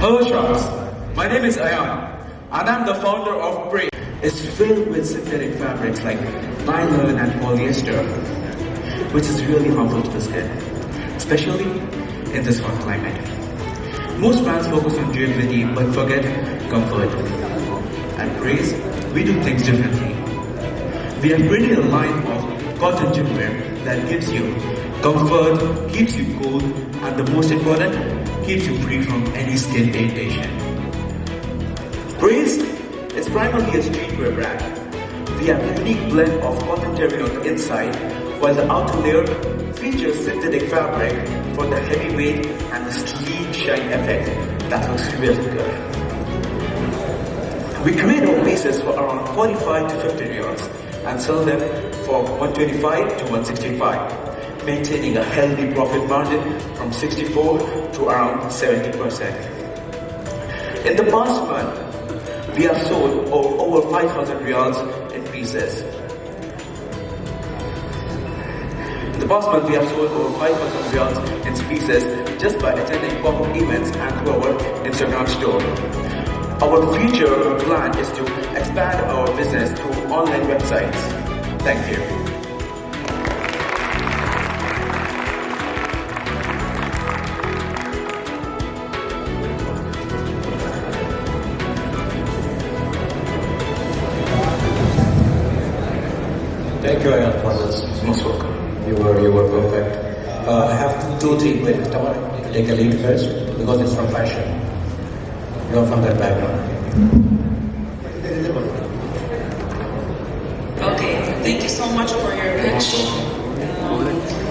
Hello shops, my name is Ayan and I'm the founder of Braid. It's filled with synthetic fabrics like nylon and polyester, which is really harmful to the skin, especially in this hot climate. Most brands focus on durability but forget comfort. At Braid, we do things differently. We have created a line of cotton knitwear that gives you comfort, keeps you cool, and the most important, keeps you free from any skin irritation. Braid is primarily a streetwear brand. We have a unique blend of cotton terry on the inside, while the outer layer features synthetic fabric for the heavyweight and the sleek shine effect that looks really good. We create our pieces for around 45 to 50 riyals and sell them for 125 to 165, maintaining a healthy profit margin from 64 to around 70%. In the past month, we have sold over 5,000 riyals in pieces. In the past month, we have sold over 5,000 riyals in pieces just by attending pop-up events and through our Instagram store. Our future plan is to expand our business through online websites. Thank you. Thank you, Ayan, for this. Most welcome. You were perfect. I have two, three queries. I want to take a lead first because it's from fashion. You're from that background. Okay, thank you so much for your pitch.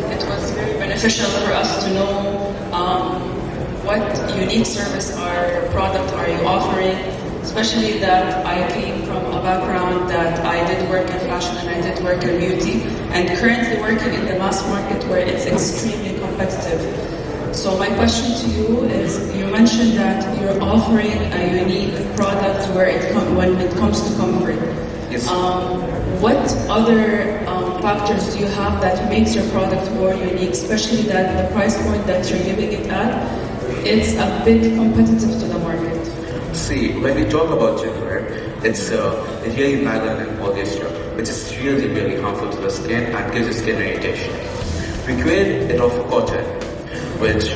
It was very beneficial for us to know what unique service or product are you offering, especially that I came from a background that I did work in fashion and I did work in beauty, and currently working in the mass market where it's extremely competitive. So my question to you is, you mentioned that you're offering a unique product when it comes to comfort. Yes. What other factors do you have that makes your product more unique, especially that the price point that you're giving it at, it's a bit competitive to the market? See, when we talk about knitwear, it's really nylon and polyester, which is really, really harmful to the skin and gives you skin irritation. We create it off cotton, which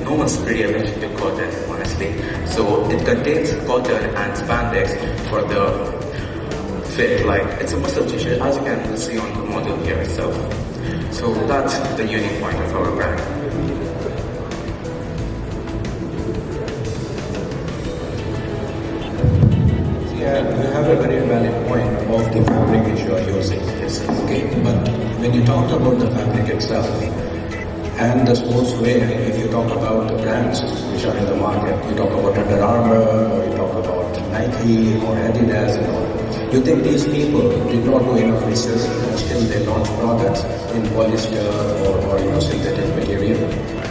no one's pretty allergic to cotton, honestly. So it contains cotton and spandex for the fit, like it's a muscle t-shirt, as you can see on the model here itself. So that's the unique point of our brand. Yeah, you have a very valid point of the fabric which you are using. Yes. Okay, but when you talked about the fabric itself and the sportswear, if you talk about the brands which are in the market, you talk about Under Armour or you talk about Nike or Adidas and all. You think these people did not do enough research and still they launch products in polyester or synthetic material?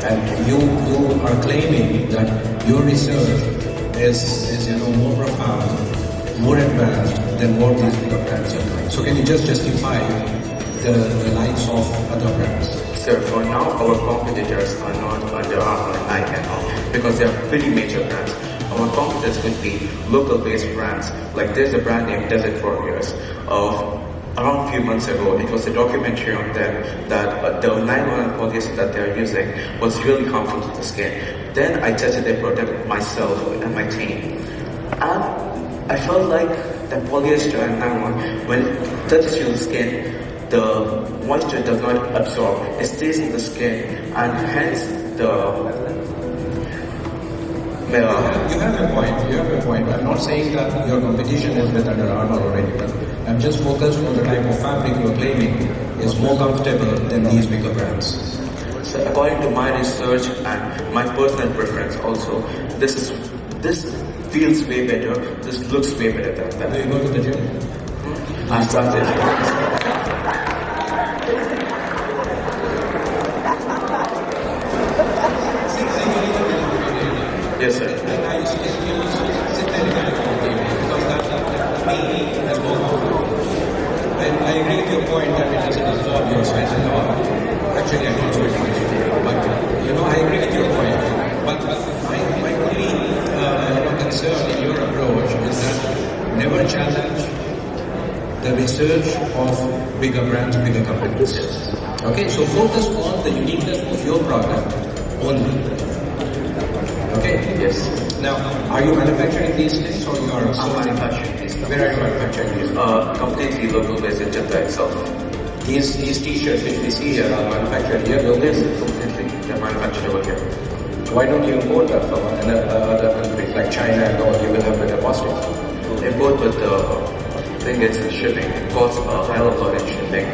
And you are claiming that your research is more profound, more advanced than what these bigger brands are doing. So can you just justify the likes of other brands? Sir, for now, our competitors are not Under Armour and Nike and all, because they are pretty major brands. Our competitors could be local-based brands. Like there's a brand named Desert Warriors. Around a few months ago, it was a documentary on them that the nylon and polyester that they are using was really harmful to the skin. Then I tested their product myself and my team. And I felt like the polyester and nylon, when it touches your skin, the moisture does not absorb. It stays in the skin, and hence You have a point. You have a point. I'm not saying that your competition is with Under Armour or anything. I'm just focused on the type of fabric you're claiming is more comfortable than these bigger brands. So according to my research and my personal preference also, this feels way better, this looks way better than that. Do you go to the gym? I started. Yes, sir. I agree with your point that it doesn't absorb your sweat and all. Actually, I don't sweat much. But, I agree with your point. But my only the research of bigger brands, bigger companies. Okay, so focus on the uniqueness of your product only. Okay? Yes. Now, are you manufacturing these things or you are I'm manufacturing these stuff. Where are you manufacturing these? Completely local based in Jeddah itself. These t-shirts which we see here are manufactured here locally? Yes, completely. They're manufactured over here. Why don't you import that from another country like China and all? You will have better costing. Import, but the thing is shipping. It costs a hell of a lot in shipping.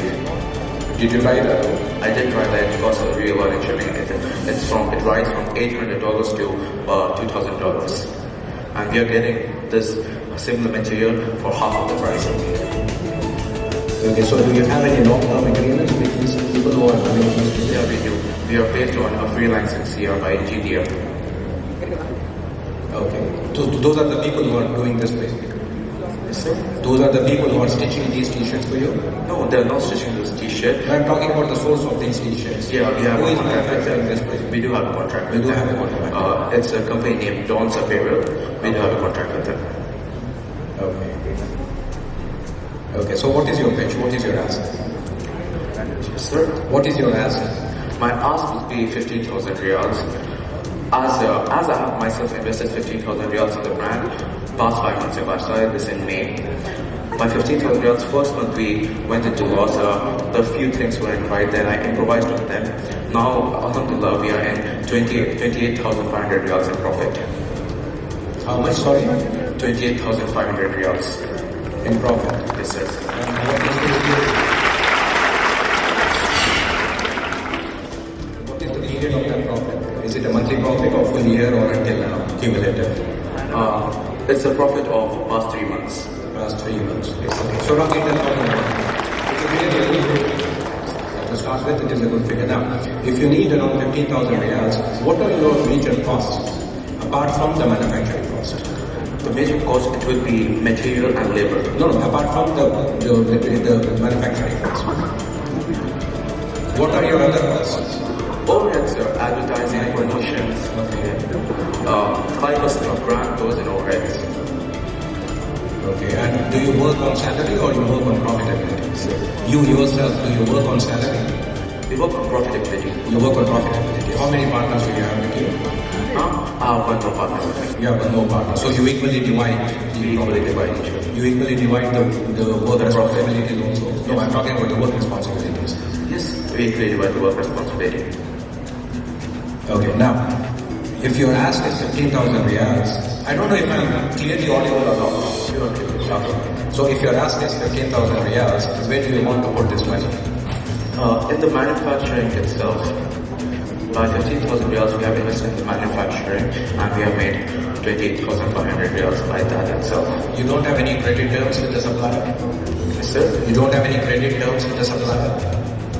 Did you try that? I did try that. It costs a real lot in shipping. It rises from $800 to $2,000, and we are getting this similar material for half of the price. Okay, so do you have any long-term agreements with these people who are doing this? Yeah, we do. We are based on a freelancing CR by GDF. Okay. So those are the people who are doing this basically? Yes, sir. Those are the people who are stitching these t-shirts for you? No, they're not stitching this t-shirt. I'm talking about the source of these t-shirts. Yeah, we have Who a is contract with manufacturing them. this basically? We do have a contract We with do them. have a contract. It's a company named Dawn's Apparel. We do have a contract with them. Okay. Okay, so what is your pitch? What is your ask? Yes, sir. What is your ask? My ask would be 15,000 riyals. As I have myself invested 15,000 riyals in the brand, past 5 months ago, I started this in May. By 15,000 riyals, first month we went into loss. The few things weren't right, then I improvised on them. Now, alhamdulillah, we are in 28,500 riyals in profit. How much, sorry? 28,500 riyals In profit. Yes, sir. What is the period of that profit? Is it a monthly profit or full year or until now, cumulative? It's a profit of past 3 months. Last 3 months. Okay. So roughly 10,000. It's a really good figure. To start with, it is a good figure. Now, if you need around 15,000 riyals, what are your major costs apart from the manufacturing cost? The major cost, it will be material and labor. No, apart from the manufacturing cost. What are your other costs? Overheads, advertising, promotions. Okay. 5% of grant goes in overheads. Okay, and do you work on salary or you work on profitability? You yourself, do you work on salary? We work on profitability. You work on profitability. How many partners do you have with you? I have one more partner with me. You have no partner. So you equally divide We equally divide each other. You equally divide the work responsibilities also. No, I'm talking about the work responsibilities. Yes, we equally divide the work responsibility. Okay, now, if your ask is 15,000 riyals, I don't know if I'm clearly audible or not. You are clearly Okay. So if your ask is 15,000 riyals, where do you want to put this money? In the manufacturing itself, by 15,000 riyals, we have invested in the manufacturing and we have made 28,500 riyals by that itself. You don't have any credit terms with the supplier? Yes, sir. You don't have any credit terms with the supplier?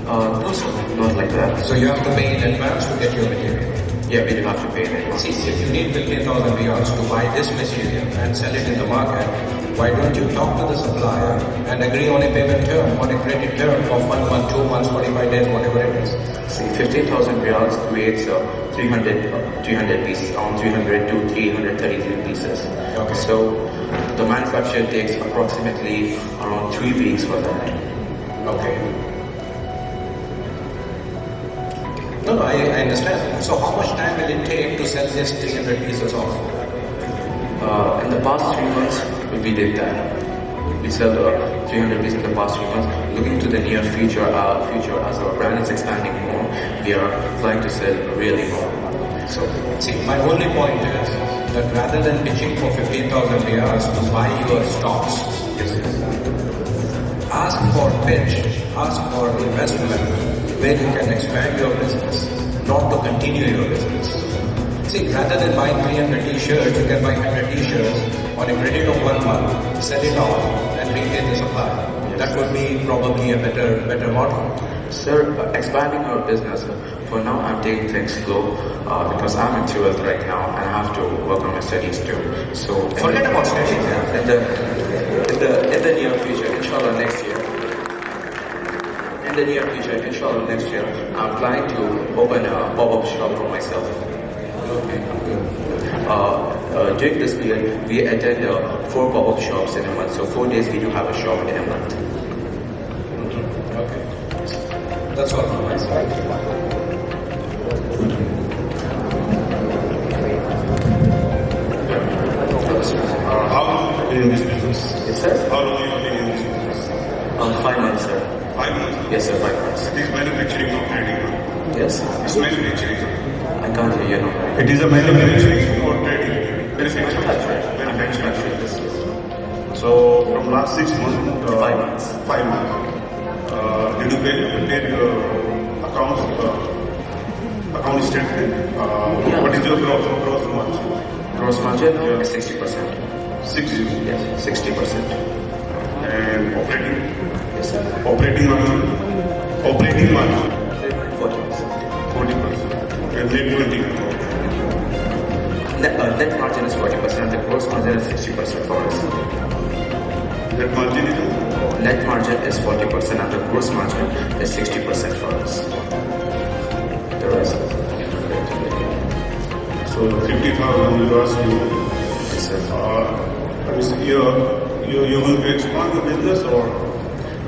No, sir, not like that. So you have to pay in advance to get your material? Yeah, we do have to pay it. See, if you need 15,000 riyals to buy this material and sell it in the market, why don't you talk to the supplier and agree on a payment term, on a credit term of 1 month, 2 months, 45 days, whatever it is? See, 15,000 riyals creates 300 pieces, around 300 to 333 pieces. Okay. So the manufacturer takes approximately around 3 weeks for that. Okay. No, I understand. So how much time will it take to sell this 300 pieces off? In the past 3 months, we did that. We sell 300 pieces in the past 3 months. Looking to the near future as our brand is expanding more, we are planning to sell really more. So, see, my only point is that rather than pitching for 15,000 riyals to buy your stocks, ask for pitch, ask for investment where you can expand your business, not to continue your business. See, rather than buying 300 t-shirts, you can buy 100 t-shirts on a credit of 1 month, sell it off and retain the supply. That would be probably a better model. Sir, expanding our business, for now I'm taking things slow because I'm in 12th right now and I have to work on my studies too. So Forget about studies, in the near future, inshallah next year. In the near future, inshallah next year, I'm planning to open a pop-up shop for myself. Okay. During this period, we attend 4 pop-up shops in a month. So 4 days we do have a shop in a month. Okay. That's all from my side. How long have you been in this business? Yes, sir. How long have you been in this business? 5 months, sir. 5 months. Yes, sir, 5 months. It is manufacturing or trading. Yes. It's manufacturing. I can't hear you now. It is a manufacturing or trading. Manufacturing. Manufacturing. Yes, yes. So from last 6 months, 5 months. 5 months, did you pay accounts, account statement? Yeah. What is your gross margin? Gross margin is 60%. 60. Yes, 60%. And operating? Yes, sir. Operating margin? Operating margin? 40%. 40%. And net 20. Net margin is 40%, the gross margin is 60% for us. Net margin is? Net margin is 40% and the gross margin is 60% for us. The rest. So 50,000 you ask you. Yes, sir. You will expand the business or?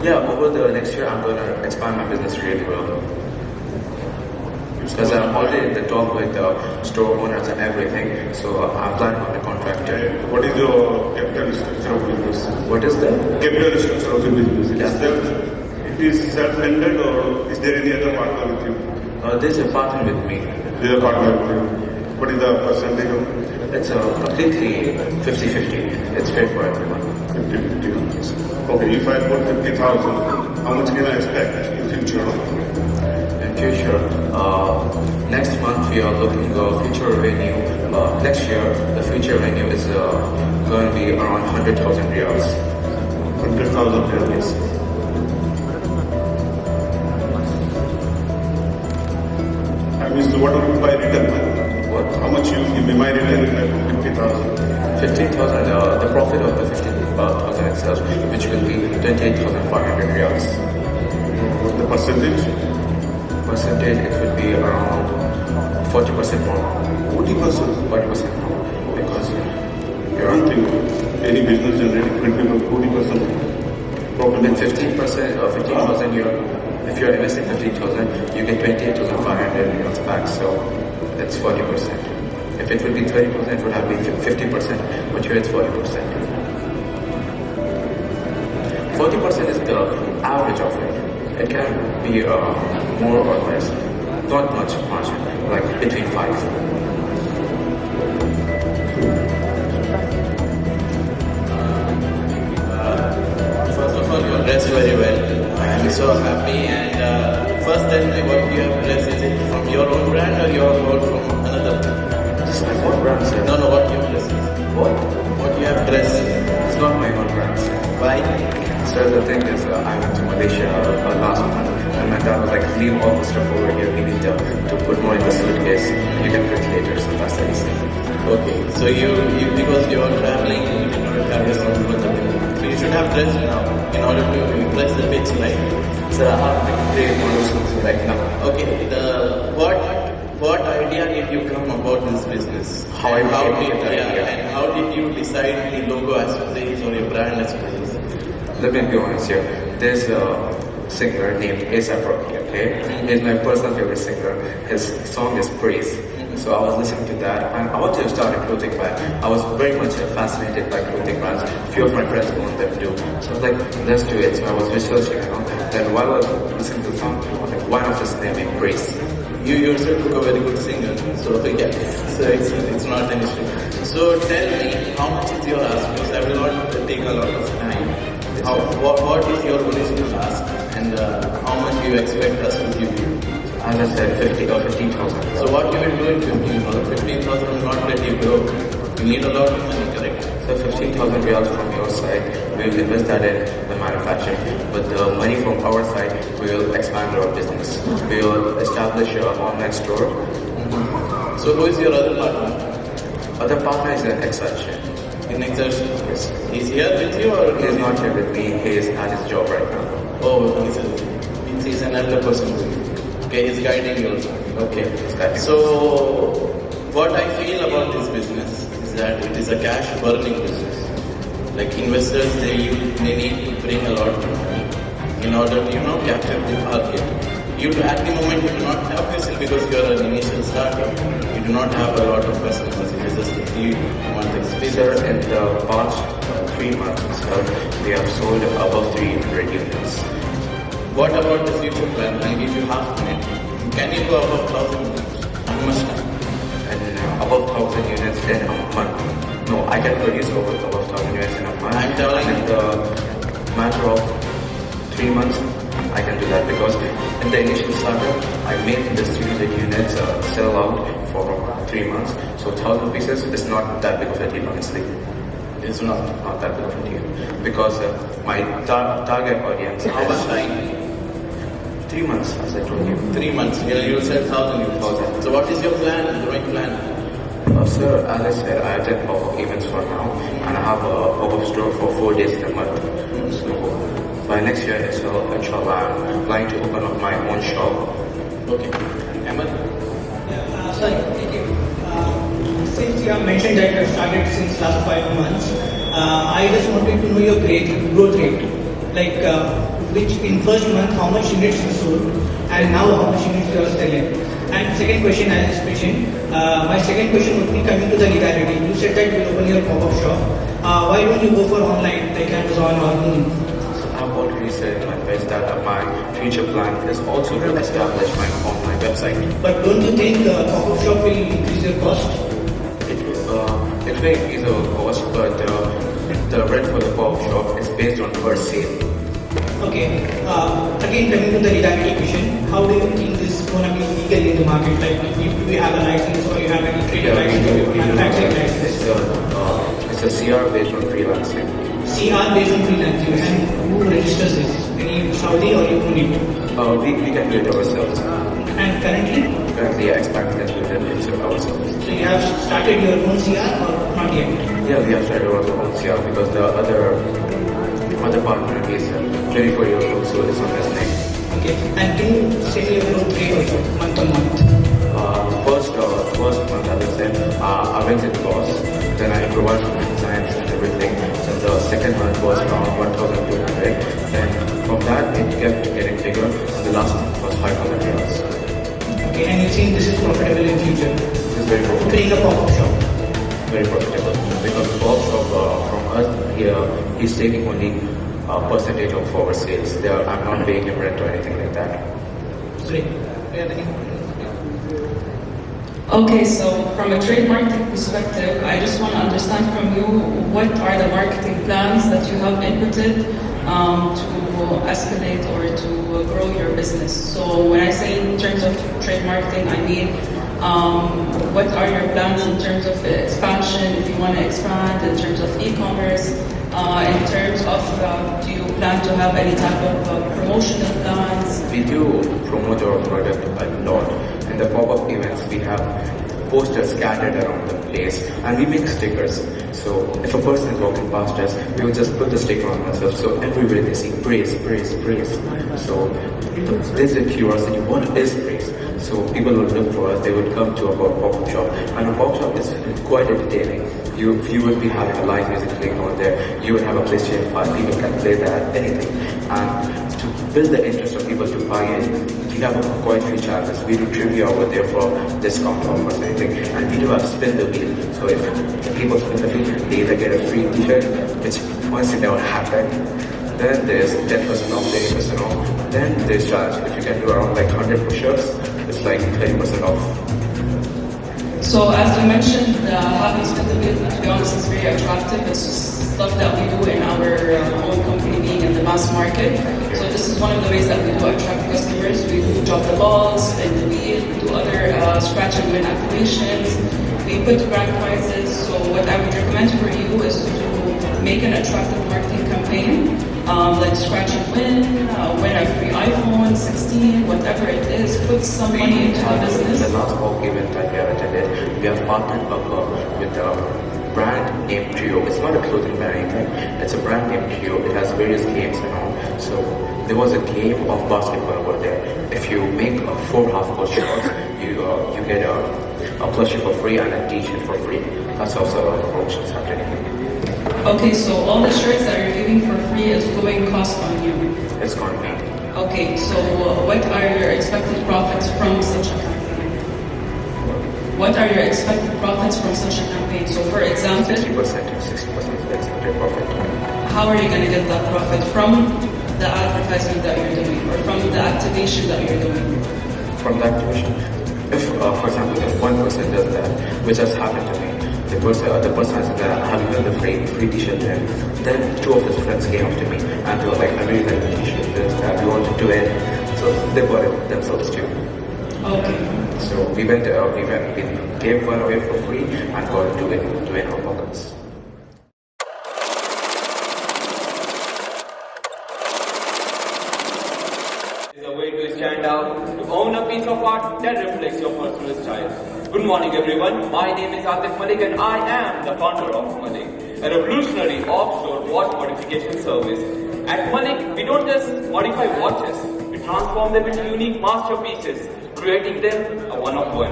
Yeah, over the next year I'm going to expand my business really well. Because I'm already in the talk with store owners and everything, so I'm planning on a contract. What is your capital structure of business? What is the? Capital structure of the business. Yeah. It is self-funded or is there any other partner with you? There's a partner with me. There is a partner with you. What is the percentage of It's completely 50-50. It's fair for everyone. 50-50? Okay, if I put 50,000, how much can I expect in future? In future, next month we are looking future revenue. Next year, the future revenue is going to be around 100,000 riyals. 100,000 riyals. I mean, so what will you buy return? What? How much you give me my return if I put 50,000? 15,000, the profit of the 15,000 itself, which will be 28,500 riyals. What the percentage? Percentage, it would be around 40% more. 40%. 40% more. Because I don't think any business generating 40% profit. with 15% or 15,000, if you're investing 15,000, you get 28,500 riyals back. So that's 40%. If it would be 30%, it would have been 50%, but here it's 40%. 40% is the average of it. It can be more or less, not much margin, like between 5. First of all, you dressed very well. I'm so happy. And first, tell me what you have dressed. Is it from your own brand or you have bought from another brand? This is my own brand, sir. No, what you have dressed. What? What you have dressed. It's not my own brand, sir. Why? So the thing is, I went to Malaysia last month, and my dad was like, leave all the stuff over here, we need to put more in the suitcase, you can print later, so that's the reason. Okay, so you because you are traveling, you did not have responsibility. So you should have dressed now in order to impress the kids, right? So I have to create models right now. Okay, what idea did you come about this business? How I did came to that idea. and how did you decide the logo aesthetics or your brand aesthetics? Let me be honest here. There's a singer named Asapro, okay? He's my personal favorite singer. His song is Praise. So I was listening to that, and I wanted to start a clothing brand. I was very much fascinated by clothing brands. A few of my friends own them too. So I was like, let's do it. So I was researching, Then while I was listening to the song, I was like, why not just name it Praise? You yourself look a very good singer, so yeah, so it's not an issue. So tell me, how much is your ask? Because I will not take a lot of time. What is your original ask, and how much do you expect us to give you? As I said, 50 or 15,000. So what you will do in 15,000? 15,000 will not let you grow. You need a lot of money, correct? So 15,000 riyals from your side, we will invest that in the manufacturing. But the money from our side, we will expand our business. We will establish an online store. So who is your other partner? Other partner is an exception. In exertion? Yes. He's here with you or He is not here with me. He is at his job right now. Oh, he's an elder person. Okay, he's guiding you also. Okay, it's guiding. So, what I feel about this business is that it is a cash burning business. Like investors, they need to bring a lot of money in order to capture the market. You at the moment you do not have this because you are an initial startup. You do not have a lot of customers. It is just a 3-month experience. Sir, in the past 3 months itself, we have sold above 300 units. What about the future plan? I'll give you half a minute. Can you go above 1,000 units? How much time? And above 1,000 units in a month. No, I can produce above 1,000 units in a month. I'm telling in the matter of 3 months, I can do that because in the initial startup, I made the 300 units sell out for 3 months. So 1,000 pieces is not that big of a deal, honestly. It's not that big of a deal because my target audience. How much time? 3 months, as I told you. 3 months. You'll sell 1,000 units. 1,000. So what is your plan? The right plan? Sir, as I said, I attend pop-up events for now, and I have a pop-up store for 4 days in a month. So by next year, inshallah, I'm planning to open up my own shop. Okay. Ahmed? Sorry, thank you. Since you have mentioned that you have started since last 5 months, I just wanted to know your growth rate. Like, which in first month, how much units you sold, and now how much units you are selling. And second question, I just mentioned, my second question would be coming to the legality. You said that you will open your pop-up shop. Why don't you go for online, like Amazon or Moon? I've already said in my page that my future plan is also to establish my online website. But don't you think pop-up shop will increase your cost? It will increase our cost, but the rent for the pop shop is based on per sale. Okay. Again, coming to the legality question, how do you think this is going to be legal in the market? Like, do you have a license or you have any trading license or manufacturing license? It's a CR based on freelancing. CR based on freelancing, and who registers this? Any Saudi or you own it? We can do it ourselves. And currently? Currently, I expect that we can do it ourselves. So you have started your own CR or not yet? Yeah, we have started our own CR because the other partner is 24 years old, so it's on his name. Okay. And can you say your growth rate also, month on month? First month, as I said, I went in course, then I improvised my designs and everything. Then the second month was around 1,200. Then from that, it kept getting bigger, and the last month was 5,000 riyals. Okay, and you think this is profitable in future? It's very profitable. Opening a pop-up shop. Very profitable because the pop shop from us here, he's taking only a percentage of our sales. I'm not paying him rent or anything like that. Sorry. Okay, so from a trade marketing perspective, I just want to understand from you what are the marketing plans that you have inputted to escalate or to grow your business. So when I say in terms of trade marketing, I mean what are your plans in terms of expansion, if you want to expand, in terms of e-commerce, in terms of do you plan to have any type of promotional plans? We do promote our product a lot. In the pop-up events, we have posters scattered around the place and we make stickers. So if a person is walking past us, we will just put the sticker on ourselves. So everywhere they see praise, praise, praise. So there's a curiosity, what is praise? So people will look for us, they would come to our pop-up shop. And our pop-up shop is quite entertaining. You would be having a live music playing over there. You would have a PlayStation 5, people can play that, anything. And to build the interest of people to buy in, we have quite a few challenges. We do trivia over there for discount offers and anything. And we do have spin the wheel. So if people spin the wheel, they either get a free t-shirt, which honestly never happened. Then there's 10% off, 30% off. Then there's challenge. If you can do around like 100 push-ups, it's like 30% off. So as you mentioned, having spin the wheel, to be honest, is very attractive. It's stuff that we do in our own company, being in the mass market. So this is one of the ways that we do attract customers. We do drop the balls, spin the wheel, we do other scratch and win activations. We put brand prizes. So what I would recommend for you is to make an attractive marketing campaign, like scratch and win a free iPhone 16, whatever it is. Put some money into the business. The last pop event that we have attended, we have partnered up with a brand named Trio. It's not a clothing brand or anything. It's a brand named Trio. It has various games and all. So there was a game of basketball over there. If you make 4 half-court shots, you get a plushie for free and a t-shirt for free. That's also a lot of promotions happening. Okay, so all the shirts that you're giving for free is going cost on you. It's going to be Okay, so what are your expected profits from such a campaign? What are your expected profits from such a campaign? So for example, 60% of the expected profit. how are you going to get that profit? From the advertisement that you're doing or from the activation that you're doing? From the activation, if, for example, if one person does that, which has happened to me, the person has having the free t-shirt there, then two of his friends came up to me and they were like, I really like the t-shirt, this, that, we want to do it. So they bought it themselves too. Okay. So we gave one away for free and got to in our pockets. Is a way to stand out, to own a piece of art that reflects your personal style. Good morning everyone, my name is Malik and I am the founder of Malik, a revolutionary offshore watch modification service. At Malik, we don't just modify watches, we transform them into unique masterpieces, creating them a one-of-one.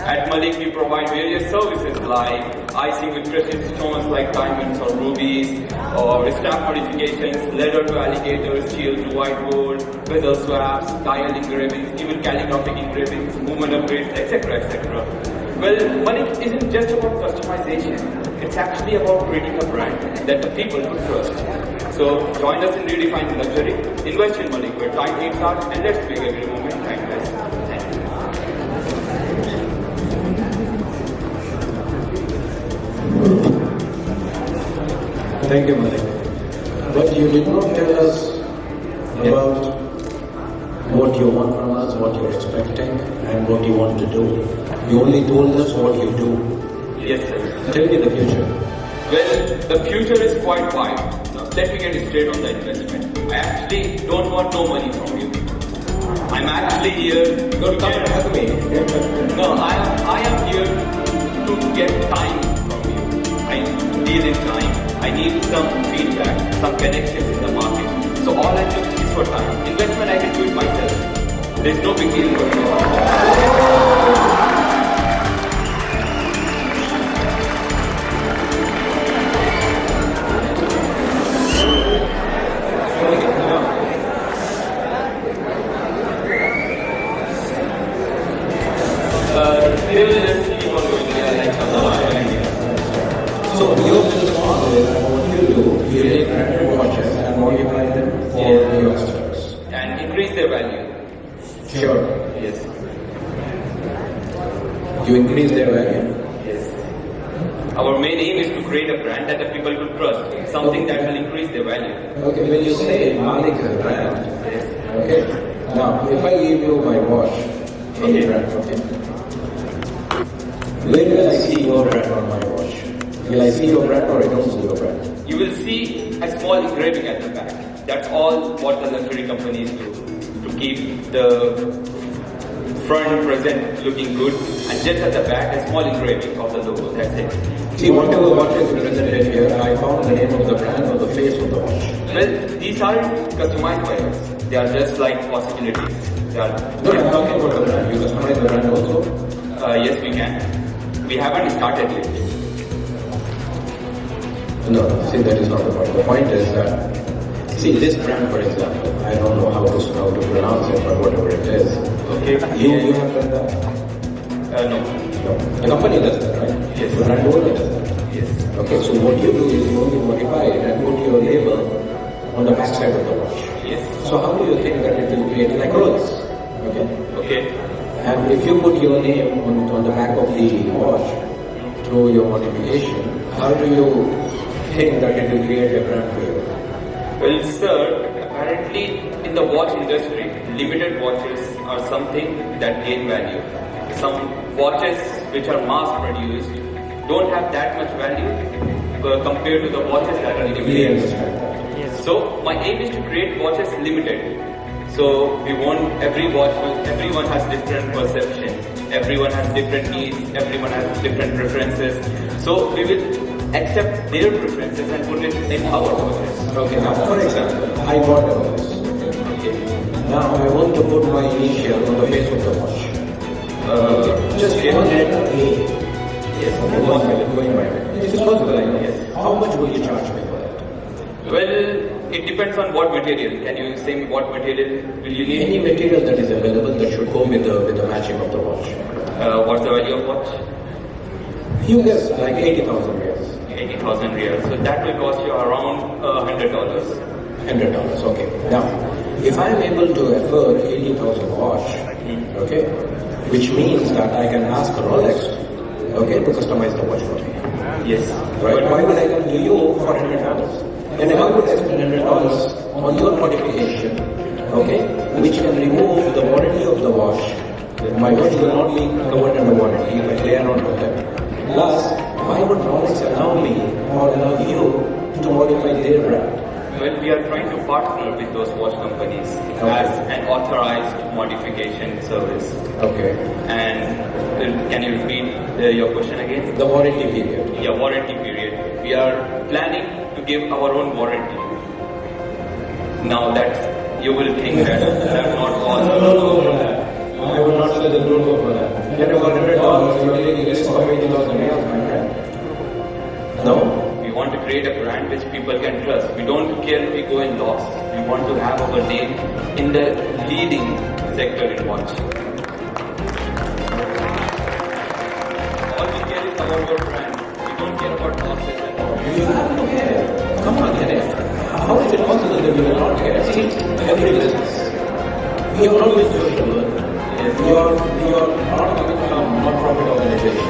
At Malik, we provide various services like icing with precious stones like diamonds or rubies, or stamp modifications, leather to alligators, steel to whiteboard, bezel swaps, dial engravings, even calligraphic engravings, movement upgrades, etc. etc. Well, Malik isn't just about customization, it's actually about creating a brand that the people could trust. So join us in redefining luxury, invest in Malik where time meets art, and let's make every moment timeless. Thank you. Thank you, Malik. But you did not tell us about what you want from us, what you're expecting, and what you want to do. You only told us what you do. Yes, sir. Tell me the future. Well, the future is quite wide. Now, let me get straight on the investment. I actually don't want no money from you. I'm actually here to Come and hug me. No, I am here to get time from you. I deal in time. I need some feedback, some connections in the market. So all I look is for time. Investment I can do it myself. There's no big deal for me. They will just keep on going there like So your business model is what you do, you take branded watches and modify them for your customers. and increase their value. Sure. Yes. You increase their value. Yes. Our main aim is to create a brand that the people could trust, something that will increase their value. Okay, when you say Malik is a brand, okay, now if I give you my watch from the brand, okay, where will I see your brand on my watch? Will I see your brand or I don't see your brand? You will see a small engraving at the back. That's all what the luxury companies do to keep the front present looking good, and just at the back a small engraving of the logo. That's it. See, whatever watch is represented here, I found the name of the brand or the face of the watch. Well, these aren't customized by us. They are just like possibilities. They are. No, I'm talking about the brand. You customize the brand also? Yes, we can. We haven't started yet. No, see, that is not the point. The point is that, see, this brand, for example, I don't know how to pronounce it, but whatever it is. Okay. You have done that? No. No. The company does that, right? Yes. The brand owner does that. Yes. Okay, so what you do is you only modify it and put your label on the back side of the watch. Yes. So how do you think that it will create like clothes? Okay? Okay. And if you put your name on the back of the watch through your modification, how do you think that it will create a brand for you? Well, sir, apparently in the watch industry, limited watches are something that gain value. Some watches which are mass produced don't have that much value compared to the watches that are Really limited. understand that. So my aim is to create watches limited. So we want everyone has different perception, everyone has different needs, everyone has different preferences. So we will accept their preferences and put it in our watches. Okay, now for example, I bought a watch. Okay. Now I want to put my initial on the face of the watch. Just one letter A. Yes. Okay, going by it. It is possible, I know. Yes. How much will you charge me for that? Well, it depends on what material. Can you say me what material will you need? Any material that is available that should go with the matching of the watch. What's the value of watch? You guess, like 80,000 reals. 80,000 riyals. So that will cost you around $100. $100, okay. Now, if I am able to afford 80,000 watch, okay, which means that I can ask Rolex, okay, to customize the watch for me. Yes. Right? But Why would I come to you for $100? And if I would spend $100 on your modification, okay, which can remove the warranty of the watch, my watch will not be covered under warranty if I clear on them. Plus, why would Rolex allow me or allow you to modify their brand? well, we are trying to partner with those watch companies as an authorized modification service. Okay. And can you repeat your question again? The warranty period. Yeah, warranty period. We are planning to give our own warranty. Now that you will think that I'm not possible. I would not say that don't go for that. Get about $100, you're taking risk of 80,000 reals, my friend. No? We want to create a brand which people can trust. We don't care if we go in loss. We want to have our name in the leading sector in watch. All we care is about your brand. We don't care about losses and all. You have to care. Come on, get it. How is it possible that you will not care? See, every business. You are always social work. You are not coming from a non-profit organization.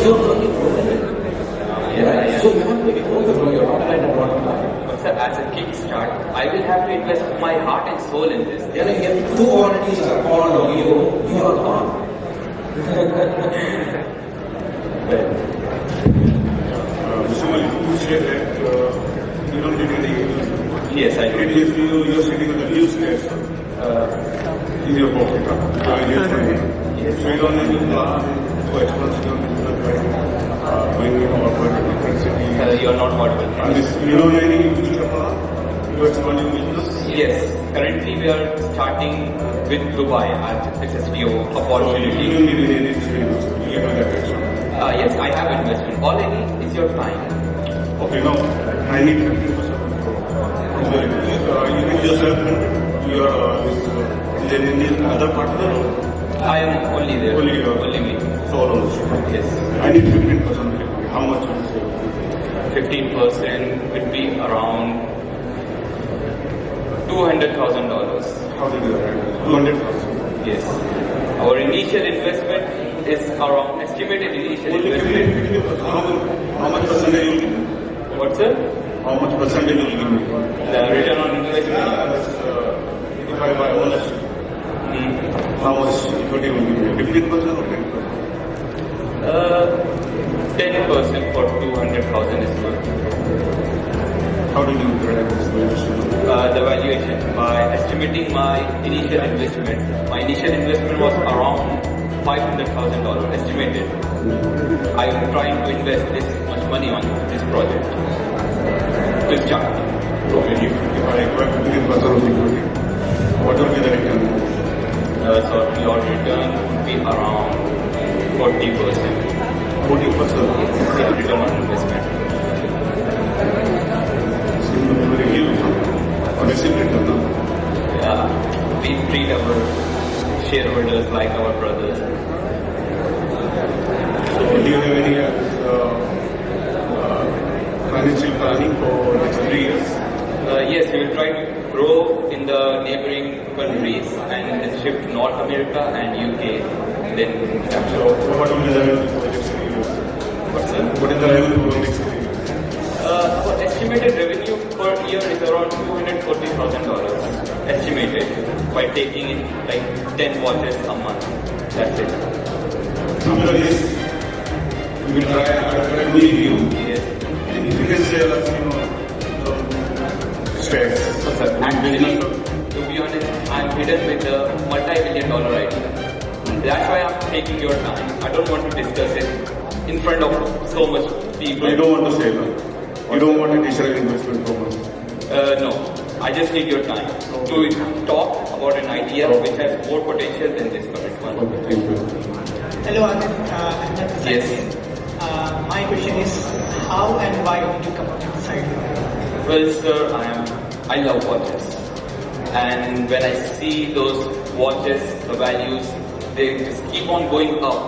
You are working for women. Right? So you have to be focused on your top line and bottom line. But sir, as a kickstart, I will have to invest my heart and soul in this. Then if two warranties are called on you, you are gone. Mr. Malik, you said that you don't need any investment. Yes, I do. If you're sitting on the news desk in your pocket, so you get money. So you don't need to plan for expenses, you don't need to going in or going to different cities. You are not audible. And this, you don't need any future plan to expand your business? Yes, currently we are starting with Dubai at SSPO You opportunity. don't need any experience. You have that action. Yes, I have investment. All I need is your time. Okay, now I need 15%. You need yourself and your then you need another partner or I am only there. Only you. Only me. sole ownership? Yes. I need 15%. How much would you say? 15% would be around $200,000. How did you arrive? 200,000. Yes. Our initial investment is around estimated initial Only investment. 50%. How much percentage you will give me? What's it? How much percentage you will give me? The return on investment. If I buy ownership, how much equity will you give me? 15% or 10%? 10% for 200,000 is good. How did you derive this valuation? The valuation by estimating my initial investment. My initial investment was around $500,000 estimated. I am trying to invest this much money on this project to start. Okay, if I acquire 15% of equity, what will be the return? So your return would be around 40%. 40%. Yeah, return on investment. Seems to be very huge. Aggressive return, no? We treat our shareholders like our brothers. So do you have any financial planning for next 3 years? Yes, we will try to grow in the neighboring countries and then shift North America and UK. Then So what will be the revenue for the next 3 years? what's that? What is the revenue for the next 3 years? Our estimated revenue per year is around $240,000 estimated by taking in like 10 watches a month. That's it. After this, we will try to meet you. Yes. And if you can share us, some stats. So sir, actually, to be honest, I'm hidden with a multi-million-dollar idea. That's why I'm taking your time. I don't want to discuss it in front of so much people. You don't want to say that. You don't want additional investment from us. No, I just need your time to talk about an idea which has more potential than this current one. Okay, thank you. Hello, Adit. I'm Sadiq. Yes. my question is, how and why did you come up with this idea? Well, sir, I love watches. And when I see those watches, the values, they just keep on going up.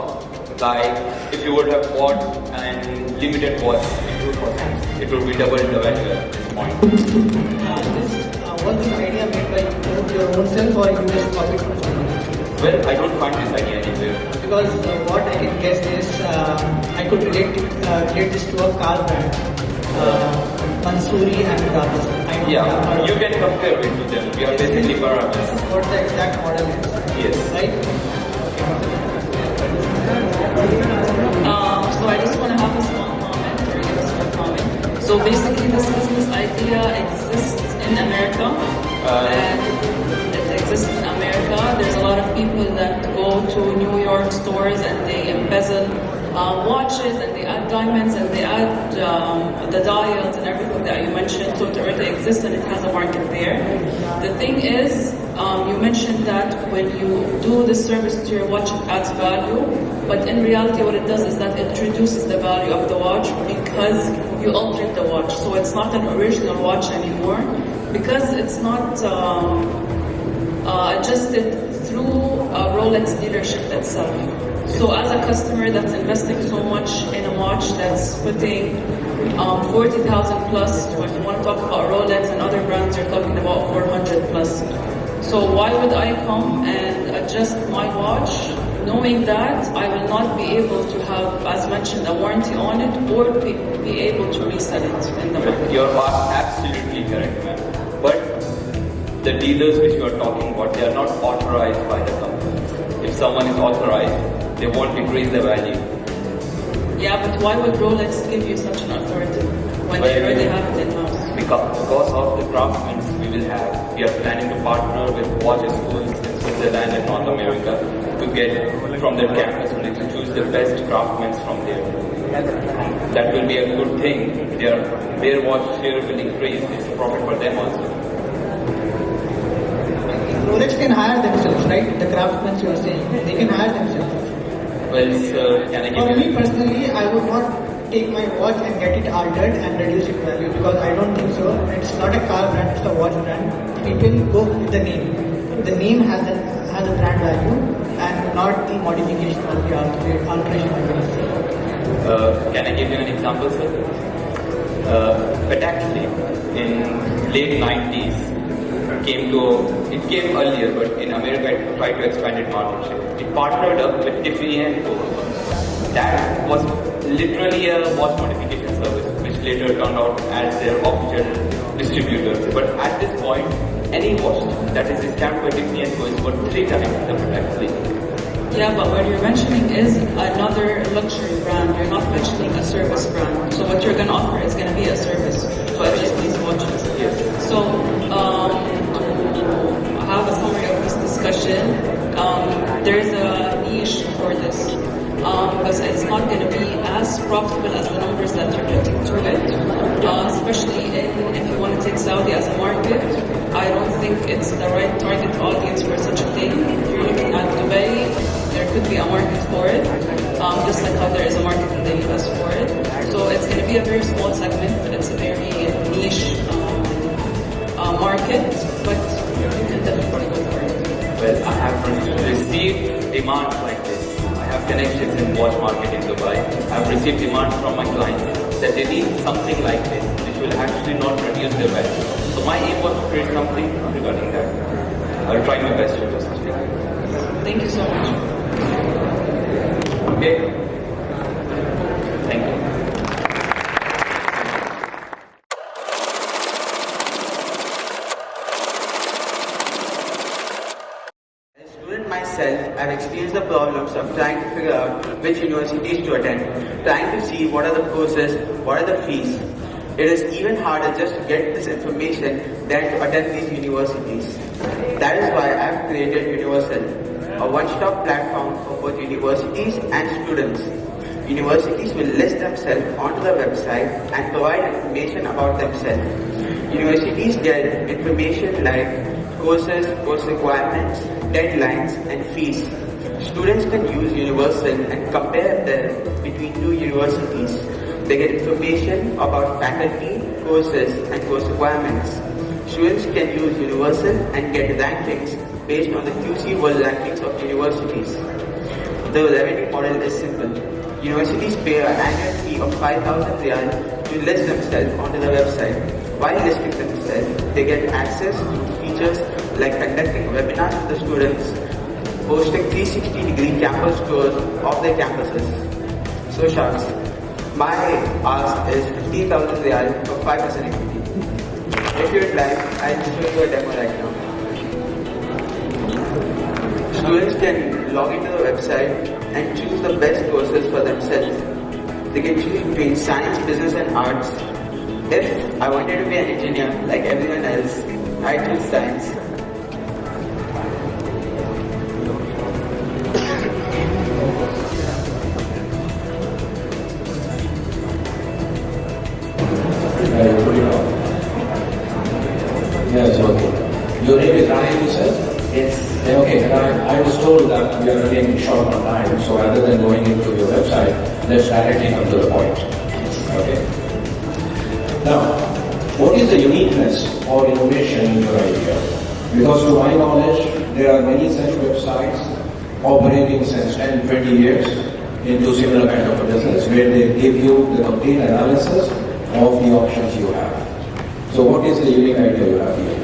Like, if you would have bought an limited watch in 2%, it would be double the value at this point. Was this idea made by your own self or you just copied from someone? Well, I don't find this idea anywhere. Because what I can guess is, I could relate this to a car brand, Mansoori and others. Yeah, you can compare it to them. We are basically parameters. What the exact model is. Yes. Right? So I just want to have a small comment or give a small comment. So basically this business idea exists in America and it exists in America. There's a lot of people that go to New York stores and they embezzle watches and they add diamonds and they add the dials and everything that you mentioned. So it already exists and it has a market there. The thing is, you mentioned that when you do this service to your watch, it adds value. But in reality, what it does is that it reduces the value of the watch because you altered the watch. So it's not an original watch anymore because it's not adjusted through a Rolex dealership itself. So as a customer that's investing so much in a watch that's putting 40,000 plus, so if you want to talk about Rolex and other brands, you're talking about 400 plus. So why would I come and adjust my watch knowing that I will not be able to have, as mentioned, a warranty on it or be able to resell it in the market? You're absolutely correct, ma'am. But the dealers which you are talking about, they are not authorized by the companies. If someone is authorized, they won't decrease the value. Yeah, but why would Rolex give you such an authority when they already have it in-house? Because of the craftsmen we will have, we are planning to partner with watch schools in Switzerland and North America to get from their campus and to choose the best craftsmen from there. That will be a good thing. Their watch share will increase. It's a profit for them also. Rolex can hire themselves, right? The craftsmen you are saying, they can hire themselves. Well, sir, can I give For you... me personally, I would not take my watch and get it altered and reduce its value because I don't think so. It's not a car brand, it's a watch brand. People go with the name. The name has a brand value and not the modification or the alteration. Can I give you an example, sir? But actually, in late 90s, it came earlier, but in America it tried to expand its market share. It partnered up with Tiffany and Co. That was literally a watch modification service, which later turned out as their official distributor. But at this point, any watch that is stamped by Tiffany and Co. is worth 3 times the actually. Yeah, but what you're mentioning is another luxury brand. You're not mentioning a service brand. So what you're going to offer is going to be a service. So at least these watches. Yes. So to have a summary of this discussion, there's a niche for this. Because it's not going to be as profitable as the numbers that you're getting through it. Especially if you want to take Saudi as a market, I don't think it's the right target audience for such a thing. If you're looking at Dubai, there could be a market for it, just like how there is a market in the US for it. So it's going to be a very small segment, but it's a very niche market, but you can definitely go for it. Well, I have received demands like this. I have connections in watch market in Dubai. I have received demands from my clients that they need something like this, which will actually not reduce their value. So my aim was to create something regarding that. I'll try my best to do something. Thank you so much. Okay? Thank you. Myself, I've experienced the problems of trying to figure out which universities to attend, trying to see what are the courses, what are the fees. It is even harder just to get this information than to attend these universities. That is why I've created Universal, a one-stop platform for both universities and students. Universities will list themselves onto the website and provide information about themselves. Universities get information like courses, course requirements, deadlines, and fees. Students can use Universal and compare them between two universities. They get information about faculty, courses, and course requirements. Students can use Universal and get rankings based on the QC World Rankings of universities. The revenue model is simple. Universities pay an annual fee of 5,000 riyal to list themselves onto the website. While listing themselves, they get access to features like conducting webinars with the students, posting 360-degree campus tours of their campuses. So sharks, my ask is 15,000 riyal for 5% equity. If you would like, I'll show you a demo right now. Students can log into the website and choose the best courses for themselves. They can choose between science, business and arts. If I wanted to be an engineer like everyone else, I choose science. Yes, okay. Your name is Nihal, you said? Yes. Okay, and I was told that we are running short on time, so rather than going into your website, let's directly come to the point. Okay. Now, what is the uniqueness or innovation in your idea? Because to my knowledge, there are many such websites operating since 10, 20 years into similar kind of a business where they give you the complete analysis of the options you have. So what is the unique idea you have here?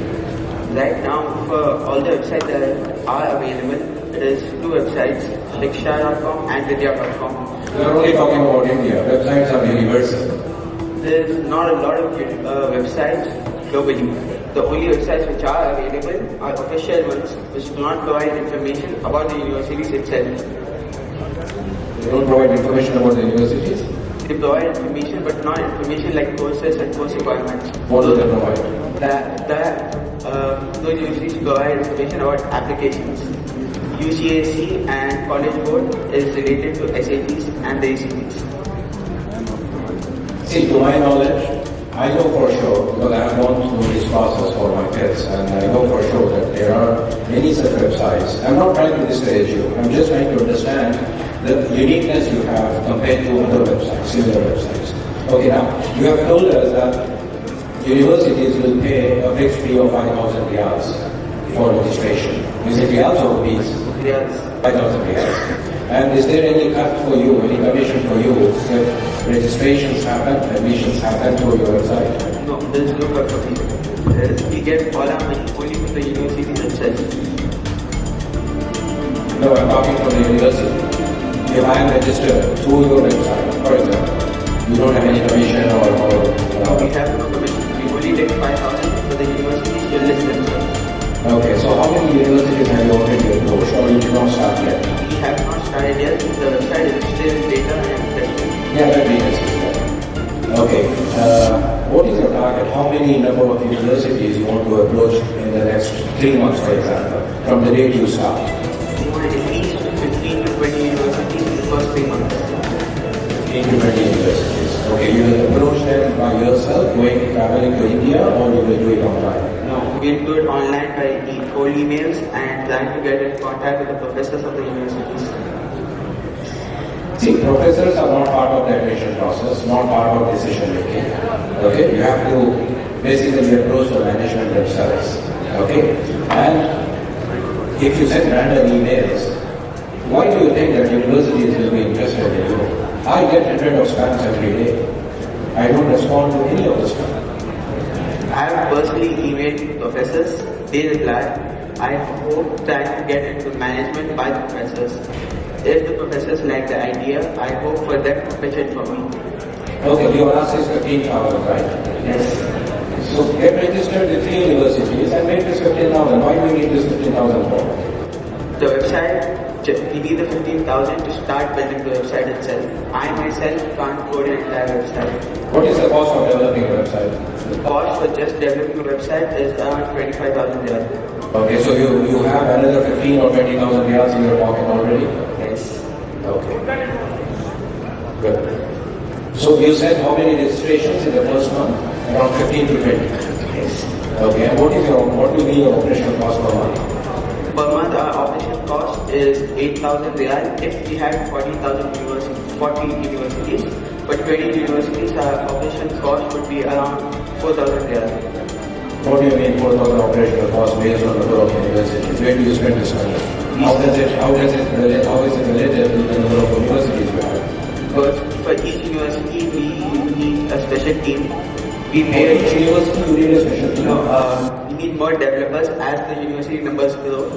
Right now, for all the websites that are available, it is two websites, diksha.com and vidya.com. We are only talking about India. Websites are universal. There is not a lot of websites globally. The only websites which are available are official ones which do not provide information about the universities itself. They don't provide information about the universities? They provide information but not information like courses and course requirements. What do they provide? Those universities provide information about applications. UCAC and College Board is related to SATs and the ACTs. See, to my knowledge, I know for sure, because I have gone through this process for my kids, and I know for sure that there are many such websites. I'm not trying to discourage you. I'm just trying to understand the uniqueness you have compared to other websites, similar websites. Okay, now, you have told us that universities will pay a fixed fee of 5,000 riyals for registration. Is it riyals or rupees? Riyals. 5,000 riyals. And is there any cut for you, any commission for you if registrations happen, admissions happen through your website? No, there is no cut for me. We get all our money only from the universities itself. No, I'm talking from the university. If I am registered through your website, for example, you don't have any commission or we have no commission. We only take 5,000 for the universities to list themselves. Okay, so how many universities have you already approached or you did not start yet? We have not started yet. The website is still in beta and testing. Yeah, that data is there. Okay, what is your target? How many number of universities you want to approach in the next 3 months, for example, from the date you start? We want at least 15 to 20 universities in the first 3 months. 15 to 20 universities. Okay, you will approach them by yourself, traveling to India, or you will do it online? No, we'll do it online by cold emails and trying to get in contact with the professors of the universities. See, professors are not part of the admission process, not part of decision making. Okay, you have to basically approach the management themselves. Okay, and if you send random emails, why do you think that universities will be interested in you? I get hundreds of spams every day. I don't respond to any of the spam. I have personally emailed professors, they reply. I hope that to get into management by the professors. If the professors like the idea, I hope for them to pitch it for me. Okay, your ask is 15,000, right? Yes. So get registered with 3 universities and make this 15,000. Why do you need this 15,000 for? The website, we need the 15,000 to start building the website itself. I myself can't code an entire website. What is the cost of developing a website? The cost for just developing a website is around 25,000 riyals. Okay, so you have another 15 or 20,000 riyals in your pocket already? Yes. Okay. Good. So you said how many registrations in the first month? Around 15 to 20. Yes. Okay, and what will be your operational cost per month? Per month, our operation cost is 8,000 riyal. If we had 40 universities, but 20 universities, our operation cost would be around 4,000 riyals. What do you mean 4,000 operational cost based on number of universities? Where do you spend this money? How is it related to the number of universities you have? But for each university, we need a special team. We For pay each university you need a special team? we need more developers as the university numbers grow.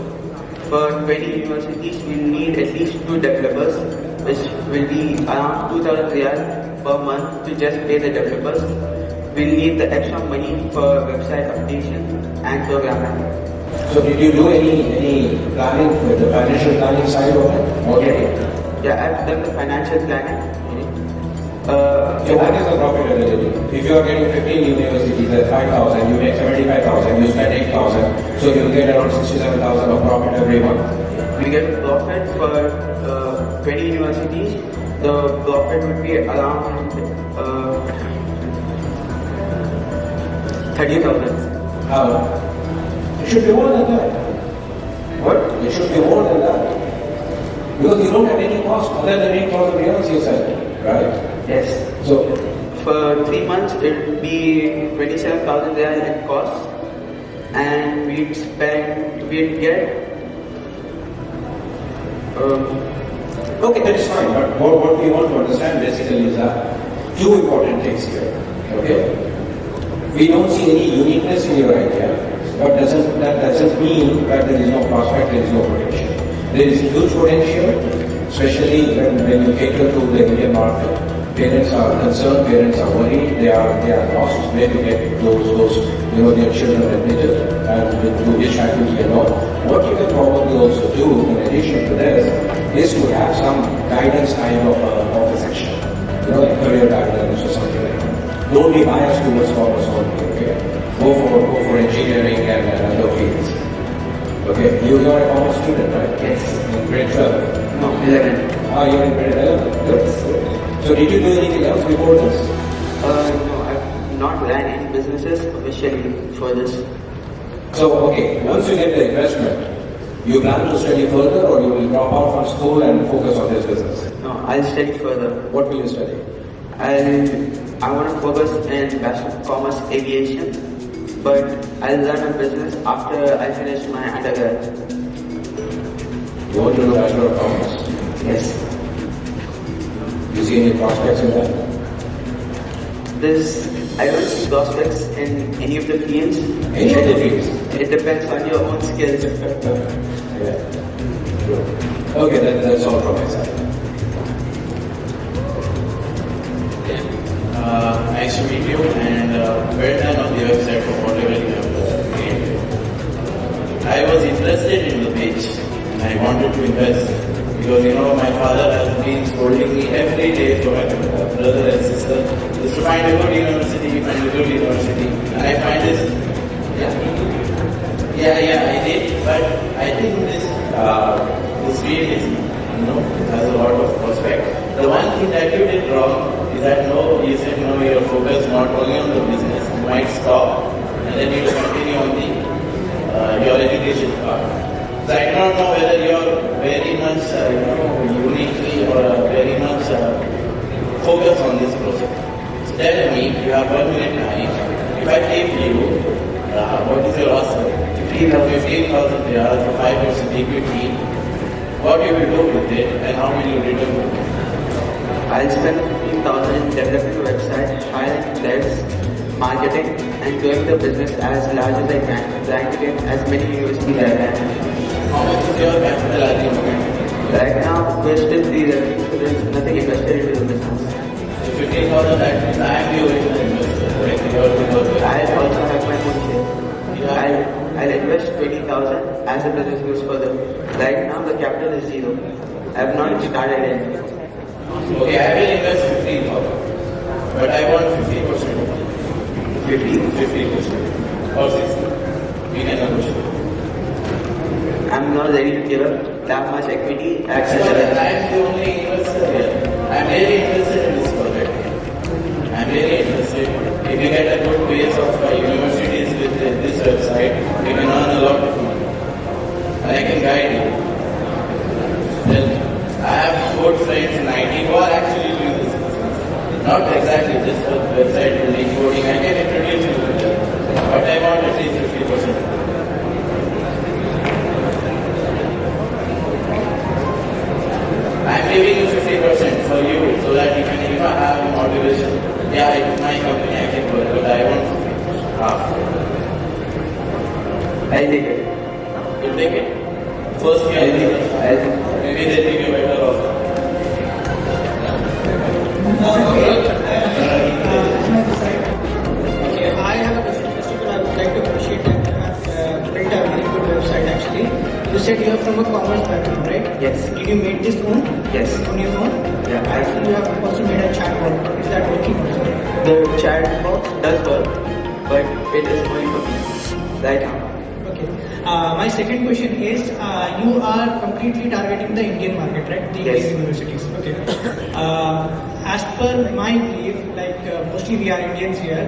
For 20 universities, we need at least 2 developers, which will be around 2,000 riyal per month to just pay the developers. We'll need the extra money for website updation and programming. So did you do any planning with the financial planning side of it already? Yeah, I've done the financial planning. So what is the profitability? If you are getting 15 universities at 5,000, you make 75,000, you spend 8,000, so you get around 67,000 of profit every month. We get profit for 20 universities. The profit would be around 30,000. How? It should be more than that. What? It should be more than that. Because you don't have any cost other than 8,000 riyals, you said, right? Yes. So, For 3 months, it would be 27,000 riyal in cost, and we'd get. okay, that is fine, but what we want to understand basically is that 2 important things here, okay? We don't see any uniqueness in your idea, but that doesn't mean that there is no prospect, there is no potential. There is huge potential, especially when you cater to the Indian market. Parents are concerned, parents are worried, they are lost where to get those their children admitted and to which faculty and all. What you can probably also do in addition to this is to have some guidance kind of a section, like career guidance or something like that. Don't be biased towards commerce only, okay? Go for engineering and other fields. Okay, you are a commerce student, right? Yes. In grade 12? No, 11. You're in grade 11? Good. So did you do anything else before this? No, I've not ran any businesses officially for this. So, okay, once you get the investment, you plan to study further or you will drop out from school and focus on this business? No, I'll study further. What will you study? I want to focus in Bachelor of Commerce Aviation, but I'll run a business after I finish my undergrad. You want to do Bachelor of Commerce? Yes. You see any prospects in that? I don't see prospects in any of the fields. Any of the fields? It depends on your own skills. Yeah. Okay, that's all from my side. Nice to meet you, and well done on the website for whatever you have created. I was interested in the page, and I wanted to invest because my father has been scolding me every day for my brother and sister just to find a good university, and I find this. Yeah, I did, but I think this field is, has a lot of prospect. The one thing that you did wrong is that you said you're focused not only on the business, you might stop and then you continue on your education part. So I do not know whether you're very much uniquely or very much focused on this project. So tell me, you have 1 minute time. If I give you, what is your offer? 15,000 riyals for 5% equity. What you will do with it and how will you return it? I'll spend 15,000 in developing the website, hiring players, marketing, and doing the business as large as I can, trying to get as many universities as I can. How much is your capital at the moment? Right now, we're still pre-revenue, so there's nothing invested into the business. So 15,000, that means I am the original investor, right? I'll also have my own share. I'll invest 20,000 as the business goes further. Right now, the capital is 0. I have not started anything. Okay, I will invest 15,000, but I want 50%. 50% or 60%. We can negotiate. I'm not ready to give up that much equity. I am the only investor here. I'm really interested in this project. I'm really interested. If you get a good base of universities with this website, you can earn a lot of money. And I can guide you. Then I have good friends in IT who are actually doing this business. Not exactly just for the website building, coding. I can introduce you to that. But I want at least 50%. I'm giving you 50% for you so that you can have motivation. Yeah, it's my company, I can work, but I want half. I'll take it. You'll take it? First year, I'll take it. maybe they'll give you a better offer. Okay, I have a question. First of all, I would like to appreciate that you have built a very good website actually. You said you are from a commerce background, right? Yes. Did you make this own? Yes. On your own? Yeah. Actually, you have also made a chatbot. Is that working also? The chat box does work, but it is only for me right now. Okay. My second question is, you are completely targeting the Indian market, right? The Yes. Indian universities. Okay. As per my belief, like mostly we are Indians here,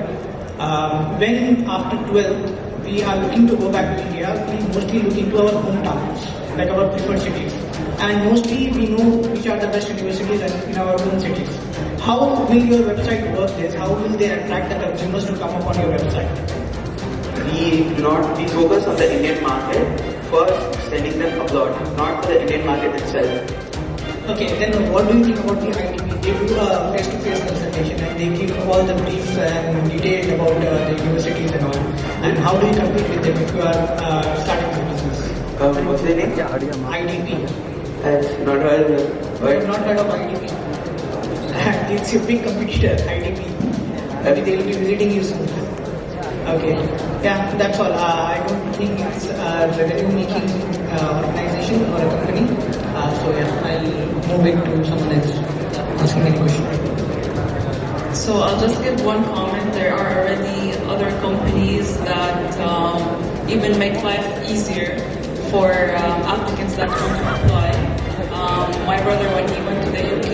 when after 12th we are looking to go back to India, we mostly look into our hometowns, like our preferred cities. And mostly we know which are the best universities in our own cities. How will your website work this? How will they attract the consumers to come up on your website? We focus on the Indian market for sending them abroad, not for the Indian market itself. Okay, then what do you think about the ITP? They do a face-to-face consultation and they give all the briefs and details about the universities and all. And how do you compete with them if you are starting a business? What's the name? IDP. I've not heard of it. I have not heard of IDP. It's your big competitor, IDP. Maybe they will be visiting you soon. Okay. Yeah, that's all. I don't think it's a revenue-making organization or a company. So yeah, I'll move it to someone else asking any question. So I'll just give one comment. There are already other companies that even make life easier for applicants that want to apply. My brother, when he went to the UK,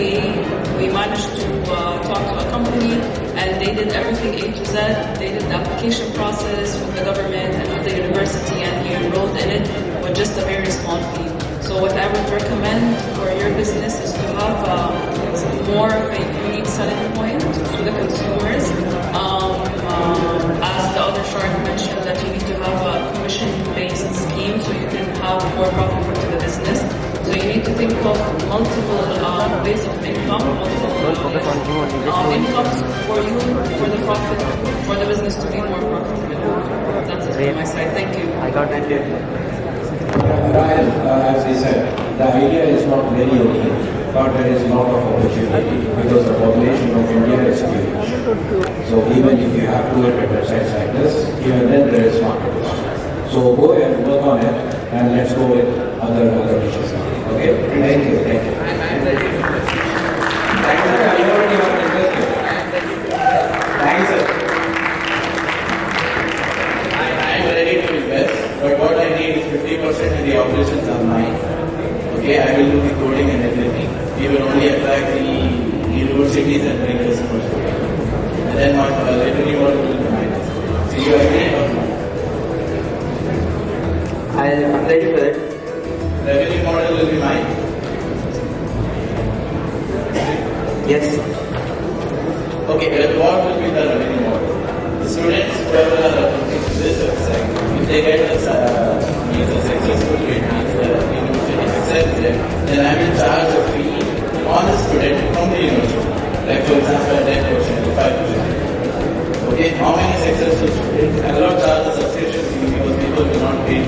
we managed to talk to a company and they did everything A to Z. They did the application process with the government and with the university and he enrolled in it with just a very small fee. So what I would recommend for your business is to have more of a unique selling point to the consumers. As the other shark mentioned, that you need to have a commission-based scheme so you can have more profit to the business. So you need to think of multiple ways of income, multiple incomes for you, for the profit, for the business to be more profitable. That's it from my side. Thank you. Thank you. As he said, the idea is not very unique, but there is a lot of opportunity because the population of India is huge. So even if you have 200 websites like this, even then there is market. So go ahead and work on it and let's go with other issues. Okay? Thank you. Thank you. Thank you. Anybody want to interest? Thanks, sir. I'm ready to invest, but what I need is 50% in the operations are mine. Okay, I will do the coding and everything. We will only attract the universities and bring customers. And then my revenue model will be mine. So you agree or not? I'm ready for it. Revenue model will be mine. Yes. Okay, but what will be the revenue model? The students, whoever are looking to this website, if they get a successful rate, the university accepts them, then I will charge a fee on the student from the university. Like for example, 10% or 5%. Okay, how many successful students? I will not charge a subscription fee because people will not pay.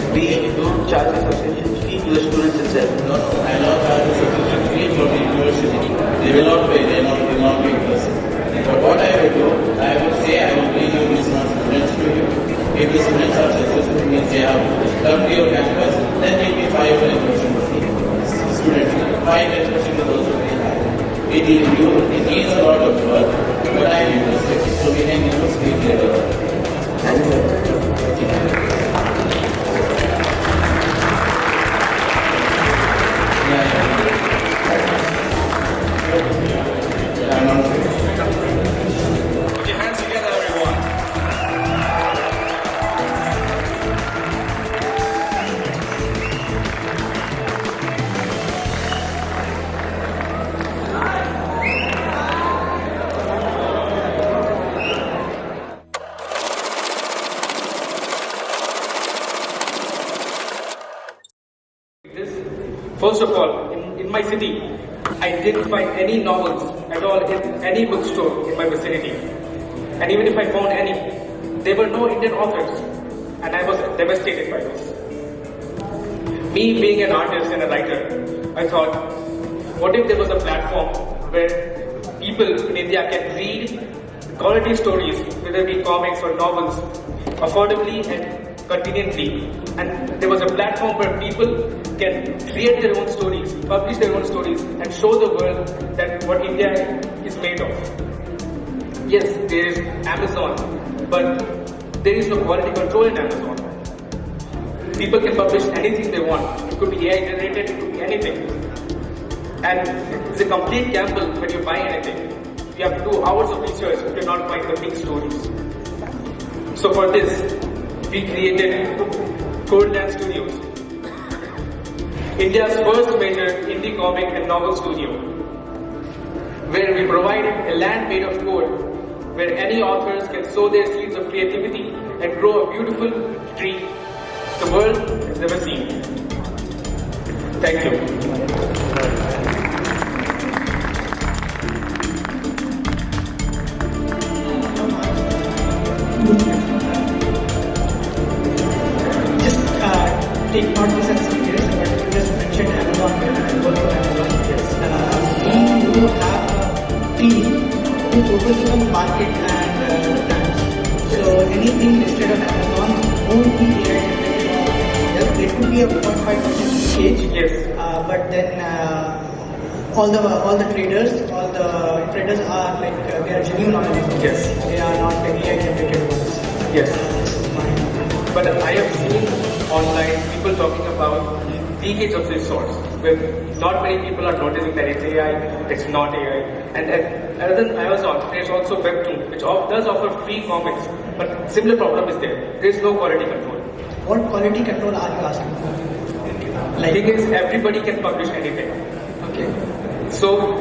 We don't charge a subscription fee to the students itself. No, I will not charge a subscription fee from the university. They will not pay, they will not pay person. But what I will do, I will say I will bring you this much students to you. If the students are successful, means they have come to your campus, then give me 5 or 10% student fee. 5 10% is also very high. It needs a lot of work, but I am interested. So we can speak later. Thank you. I'm not sure. Put your hands together, everyone. First of all, in my city, I didn't find any novels at all in any bookstore in my vicinity. And even if I found any, there were no Indian authors. And I was devastated by this. Me being an artist and a writer, I thought, what if there was a platform where people in India can read quality stories, whether it be comics or novels, affordably and conveniently. And there was a platform where people can create their own stories, publish their own stories, and show the world that what India is made of. Yes, there is Amazon, but there is no quality control in Amazon. People can publish anything they want. It could be AI generated, it could be anything. And it's a complete gamble when you buy anything. You have to do hours of research if you're not buying the big stories. So for this, we created Codeland Studios, India's first major indie comic and novel studio, where we provide a land made of code, where any authors can sow their seeds of creativity and grow a beautiful tree the world has never seen. Thank you. Just take not this as serious, but you just mentioned Amazon and work for Amazon. Yes. We do have a team who focuses on market and the brands. So anything listed on Amazon won't be AI generated. Yes, it could be a 0.5% change. Yes. But then all the traders are like they are genuine organisms. Yes. They are not the AI generated ones. Yes. But I have seen online people talking about leakage of this source, where not many people are noticing that it's AI, it's not AI. And other than Amazon, there's also Webtoon, which does offer free comics, but similar problem is there. There's no quality control. What quality control are you asking for? The thing is, everybody can publish anything. Okay. So,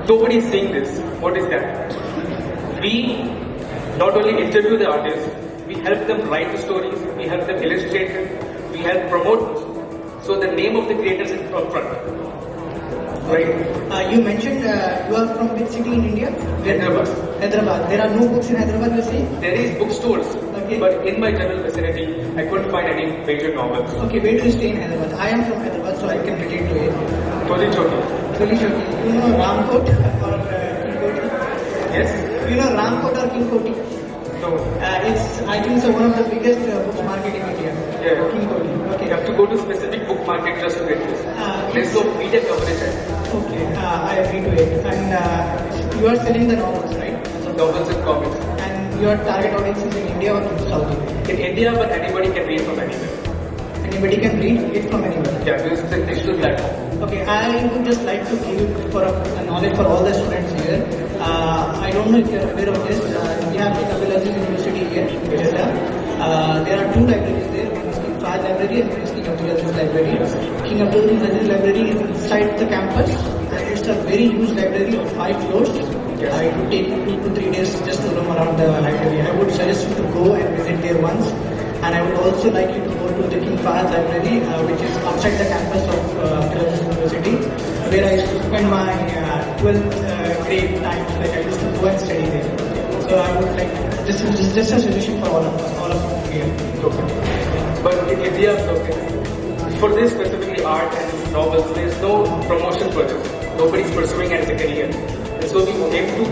nobody is seeing this. What is that? We not only interview the artists, we help them write the stories, we help them illustrate them, we help promote. So the name of the creators is up front. Right? You mentioned you are from which city in India? Hyderabad. Hyderabad. There are no books in Hyderabad, you say? There is bookstores, Okay. but in my general vicinity, I couldn't find any major novels. Okay, where do you stay in Hyderabad? I am from Hyderabad, so I can relate to it. Totally choki. Really sure. You know Ramkot or King Koti? Yes? You know Ramkot or King Koti? No. It's I think so one of the biggest books market in India. Yeah. King Koti. Okay. You have to go to specific book market just to get this. There's no media coverage. Okay, I agree to it. And you are selling the novels, right? Novels and comics. And your target audience is in India or Saudi? In India, but anybody can read from anywhere. Anybody can read it from anywhere. Yeah, because it's a digital platform. Okay, I would just like to give for a knowledge for all the students here. I don't know if you're aware of this. We have the Julius University here in Jeddah. There are two libraries there. One is King Fahd Library and one is King Abdulaziz Library. King Abdulaziz Library is inside the campus and it's a very huge library of 5 floors. It would take 2 to 3 days just to roam around the library. I would suggest you to go and visit there once. And I would also like you to go to the King Fahd Library, which is outside the campus of Julius University, where I used to spend my 12th grade times. Like I used to go and study there. So I would like this is just a suggestion for all of you here. Okay. But in India, for this specifically art and novels, there is no promotion for this. Nobody is pursuing it as a career. And so we aim to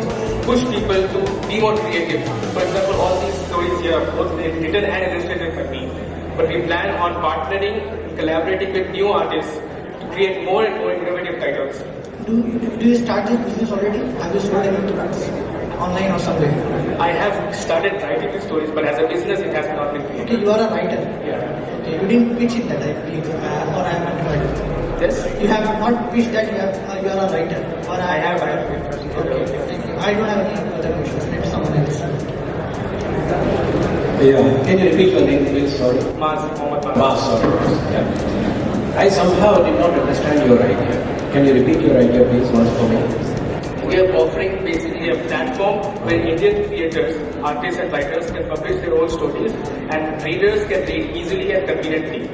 push people to be more creative. For example, all these stories here are both written and illustrated by me. But we plan on partnering, collaborating with new artists to create more and more innovative titles. Do you start this business already? Have you sold any books online or somewhere? I have started writing these stories, but as a business, it has not been created. Okay, you are a writer. Yeah. Okay, you didn't pitch it that I believe, or I haven't heard. Yes? You have not pitched that you are a writer, or I have. Okay, thank you. I don't have any other questions. Let someone else. Yeah. Can you repeat your name, please? Sorry. Mohammed Mas, sorry. Yeah. I somehow did not understand your idea. Can you repeat your idea, please, once for me? We are offering basically a platform where Indian creators, artists and writers can publish their own stories and readers can read easily and conveniently.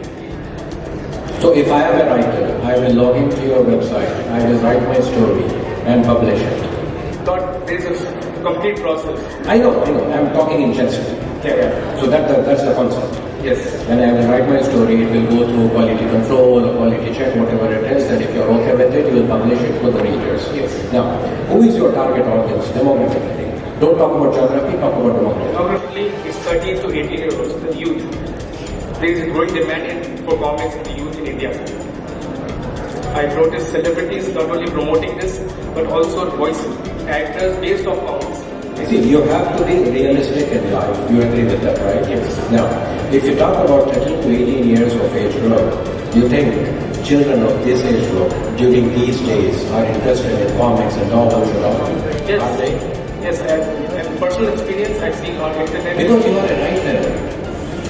So if I am a writer, I will log into your website, I will write my story and publish it. Not, there is a complete process. I know, I'm talking in jest. Yeah. So that's the concept. Yes. When I will write my story, it will go through quality control, or quality check, whatever it is, and if you're okay with it, you will publish it for the readers. Yes. Now, who is your target audience demographically? Don't talk about geography, talk about demography. Demographically, it's 13 to 18 years old, the youth. There is a growing demand for comics in the youth in India. I've noticed celebrities not only promoting this, but also voicing actors based off comics. See, you have to be realistic in life. You agree with that, right? Yes. Now, if you talk about 13 to 18 years of age group, you think children of this age group during these days are interested in comics and novels and all? Yes. Are they? Yes, and personal experience I've seen on internet. Because you are a writer.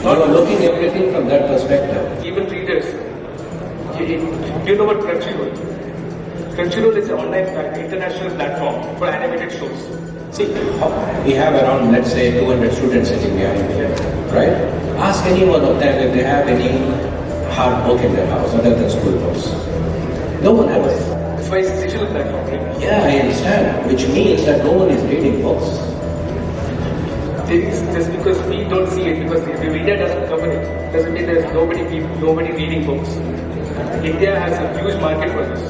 You are looking everything from that perspective. Even readers. You know what Crunchyroll? Crunchyroll is an online international platform for animated shows. See, we have around, let's say, 200 students sitting behind here, right? Ask any one of them if they have any hard book in their house other than school books. No one has. That's why it's a digital platform, right? Yeah, I understand. Which means that no one is reading books. Just because we don't see it, because the media doesn't cover it, doesn't mean there's nobody reading books. India has a huge market for this.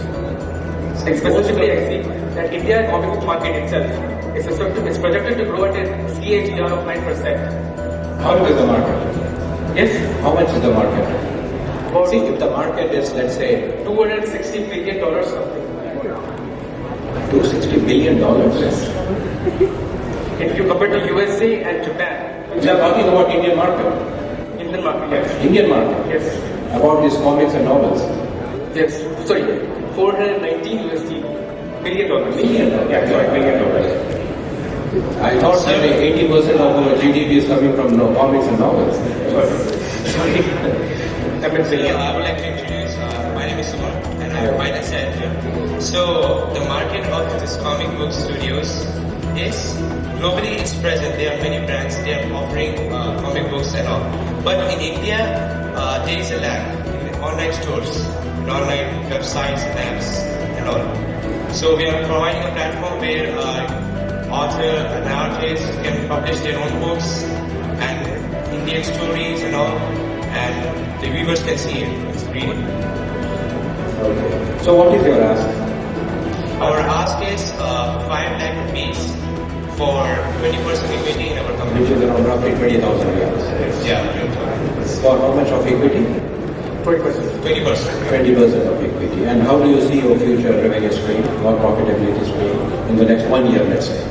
And specifically, I see that India comic book market itself is projected to grow at a CAGR of 9%. How much is the market? Yes, How much is the market? about See, if the market is, let's say, $260 billion something. $260 billion. If you compare to USA and Japan, We are talking about Indian market. Indian market, yes. Indian market. Yes. About these comics and novels. Yes. Sorry, 419 USD. $1 billion. Million. Yeah, sorry, $1 billion. I thought that 80% of our GDP is coming from comics and novels. Sorry. I meant billion. I would like to introduce, my name is Sumar and I am finance editor. So the market of this comic book studios is globally it's present. There are many brands, they are offering comic books and all. But in India, there is a lack in online stores, in online websites and apps and all. So we are providing a platform where author and artists can publish their own books and Indian stories and all, and the viewers can see it, it's reading. Okay. So what is your ask? Our ask is 5 lakh rupees for 20% equity in our company. Which is around roughly 20,000 riyals. Yeah, For how much of equity? 20%. 20%. 20% of equity. And how do you see your future revenue stream or profitability stream in the next 1 year, let's say?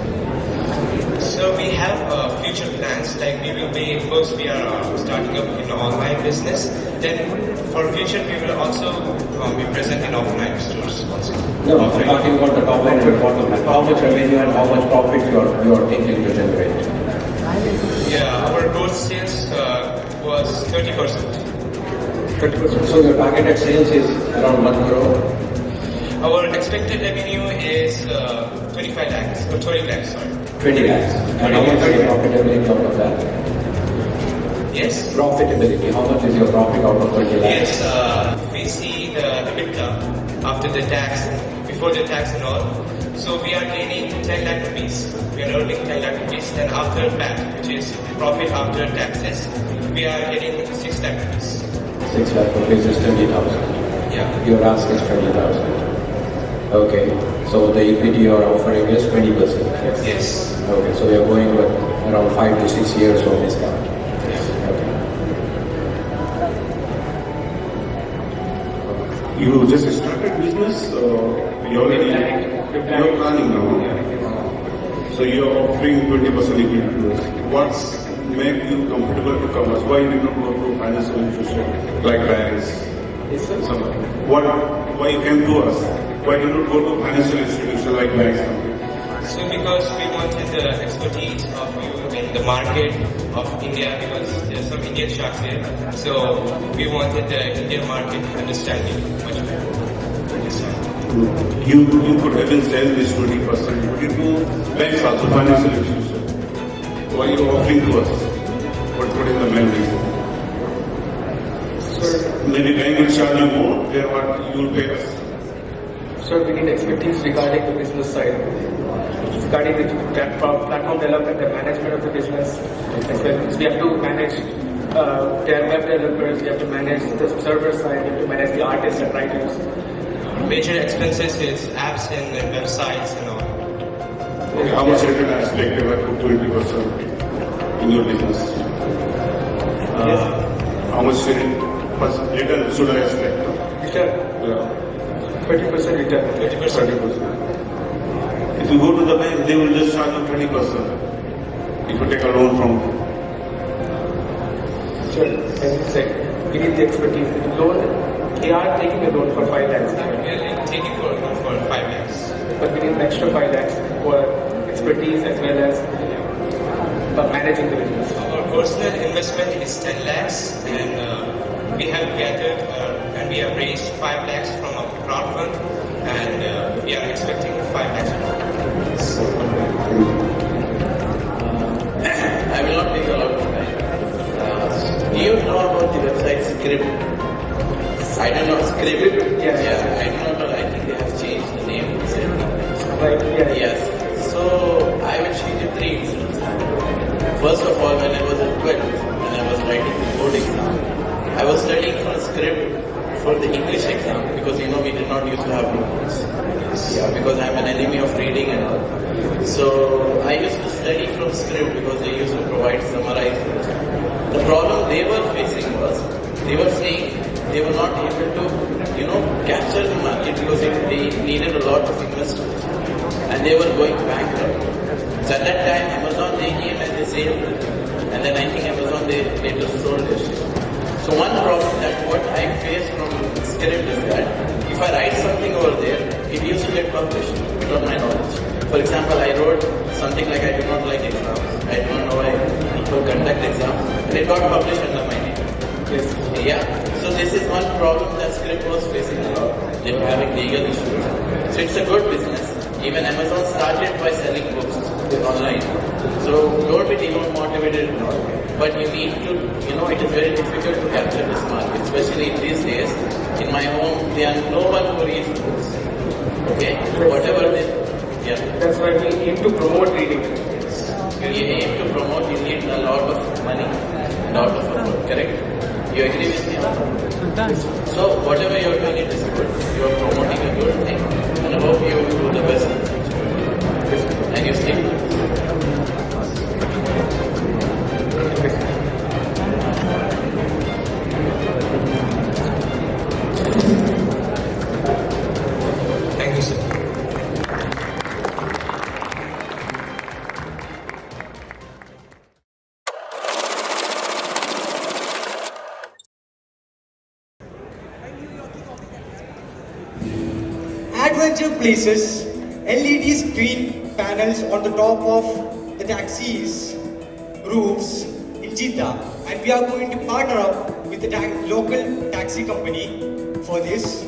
So we have future plans, like we will be, first we are starting up in online business, then for future we will also be present in offline stores also. No, I'm talking about the top line and the bottom line. How much revenue and how much profit you are thinking to generate? Yeah, our gross sales was 30%. 30%. So your targeted sales is around 1 crore? Our expected revenue is 25 lakhs, or 20 lakhs, sorry. 20 lakhs. And how much is your profitability out of that? Yes? Profitability, how much is your profit out of 20 lakhs? Yes, if we see the EBITDA after the tax, before the tax and all, so we are gaining 10 lakh rupees. We are earning 10 lakh rupees. Then after that, which is profit after taxes, we are getting 6 lakh rupees. 6 lakh rupees is 20,000. Yeah. Your ask is 20,000. Okay, so the equity you are offering is 20%. Yes. Okay, so we are going with around 5 to 6 years of discount. Okay. You just started business, you already, you're planning now. So you're offering 20% equity to us. What's make you comfortable to come us? Why you did not go to financial institution like banks? Yes, sir. Why you came to us? Why did not go to financial institution like banks? So because we wanted the expertise of you in the market of India, because there's some Indian sharks here. So we wanted the Indian market understanding much better. You could even sell this 20%. Put it to banks also, financial institution. Why you offering to us? What in the main reason? Maybe bank will charge you more than what you will pay us. So we need expertise regarding the business side, regarding the platform development, the management of the business, as well as we have to manage their web developers, we have to manage the server side, we have to manage the artists and writers. Major expenses is apps and websites and all. Okay, how much return I expect you have to 20% in your business? How much return should I expect? Return? Yeah. 20% return. 20%. If you go to the bank, they will just charge you 20%. If you take a loan from them. Sure, as you said, we need the expertise. The loan, they are taking a loan for 5 lakhs. We are taking for 5 lakhs. But we need an extra 5 lakhs for expertise as well as managing the business. Our personal investment is 10 lakhs and we have gathered and we have raised 5 lakhs from a crowd fund and we are expecting 5 lakhs more. I will not take a lot of time. Do you know about the website Script? I don't know, Script? Yes. Yeah, I don't know, I think they have changed the name recently. Right, yeah. Yes. So, I will show you 3 instances. First of all, when I was at 12, when I was writing the board exam, I was studying for Script for the English exam because we did not used to have notebooks. Yeah, because I'm an enemy of reading and all. So I used to study from Script because they used to provide summarized notes. The problem they were facing was they were saying they were not able to capture the market because they needed a lot of investors and they were going bankrupt. So at that time Amazon they came and they saved it. And then I think Amazon they later sold it. So one problem that what I face from Script is that if I write something over there, it used to get published without my knowledge. For example, I wrote something like I do not like exams. I do not know why people conduct exams. And it got published under my name. Yes. Yeah. So this is one problem that Script was facing a lot. They were having legal issues. So it's a good business. Even Amazon started by selling books online. So don't be demotivated at all. But you need to, it is very difficult to capture this market, especially in these days. In my home, there are no one who reads books. Okay? Whatever they, yeah. That's why we aim to promote reading. You aim to promote, you need a lot of money, a lot of effort, correct? You agree with me? So whatever you're doing, it is good. You're promoting a good thing. And I hope you do the best in the future. And you stick to it. Thank you, sir. Adventure places LED screen panels on the top of the taxis roofs in Jeddah, and we are going to partner up with the local taxi company for this,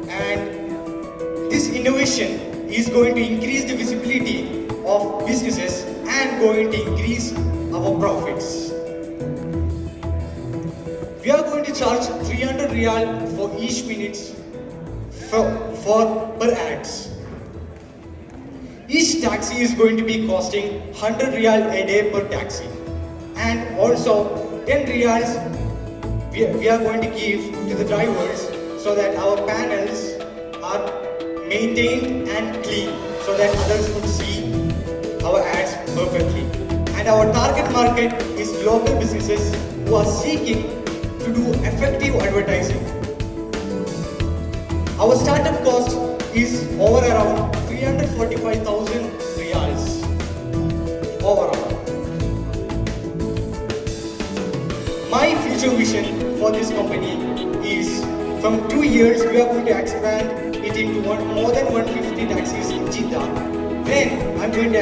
and this innovation is going to increase the visibility of businesses and going to increase our profits. We are going to charge 300 Riyal for each minute for per ads. Each taxi is going to be costing 100 Riyal a day per taxi, and also 10 Riyals we are going to give to the drivers so that our panels are maintained and clean so that others could see our ads perfectly. And our target market is local businesses who are seeking to do effective advertising. Our startup cost is over around 345,000 Riyals overall. My future vision for this company is from 2 years we are going to expand it into more than 150 taxis in Jeddah. Then I'm going to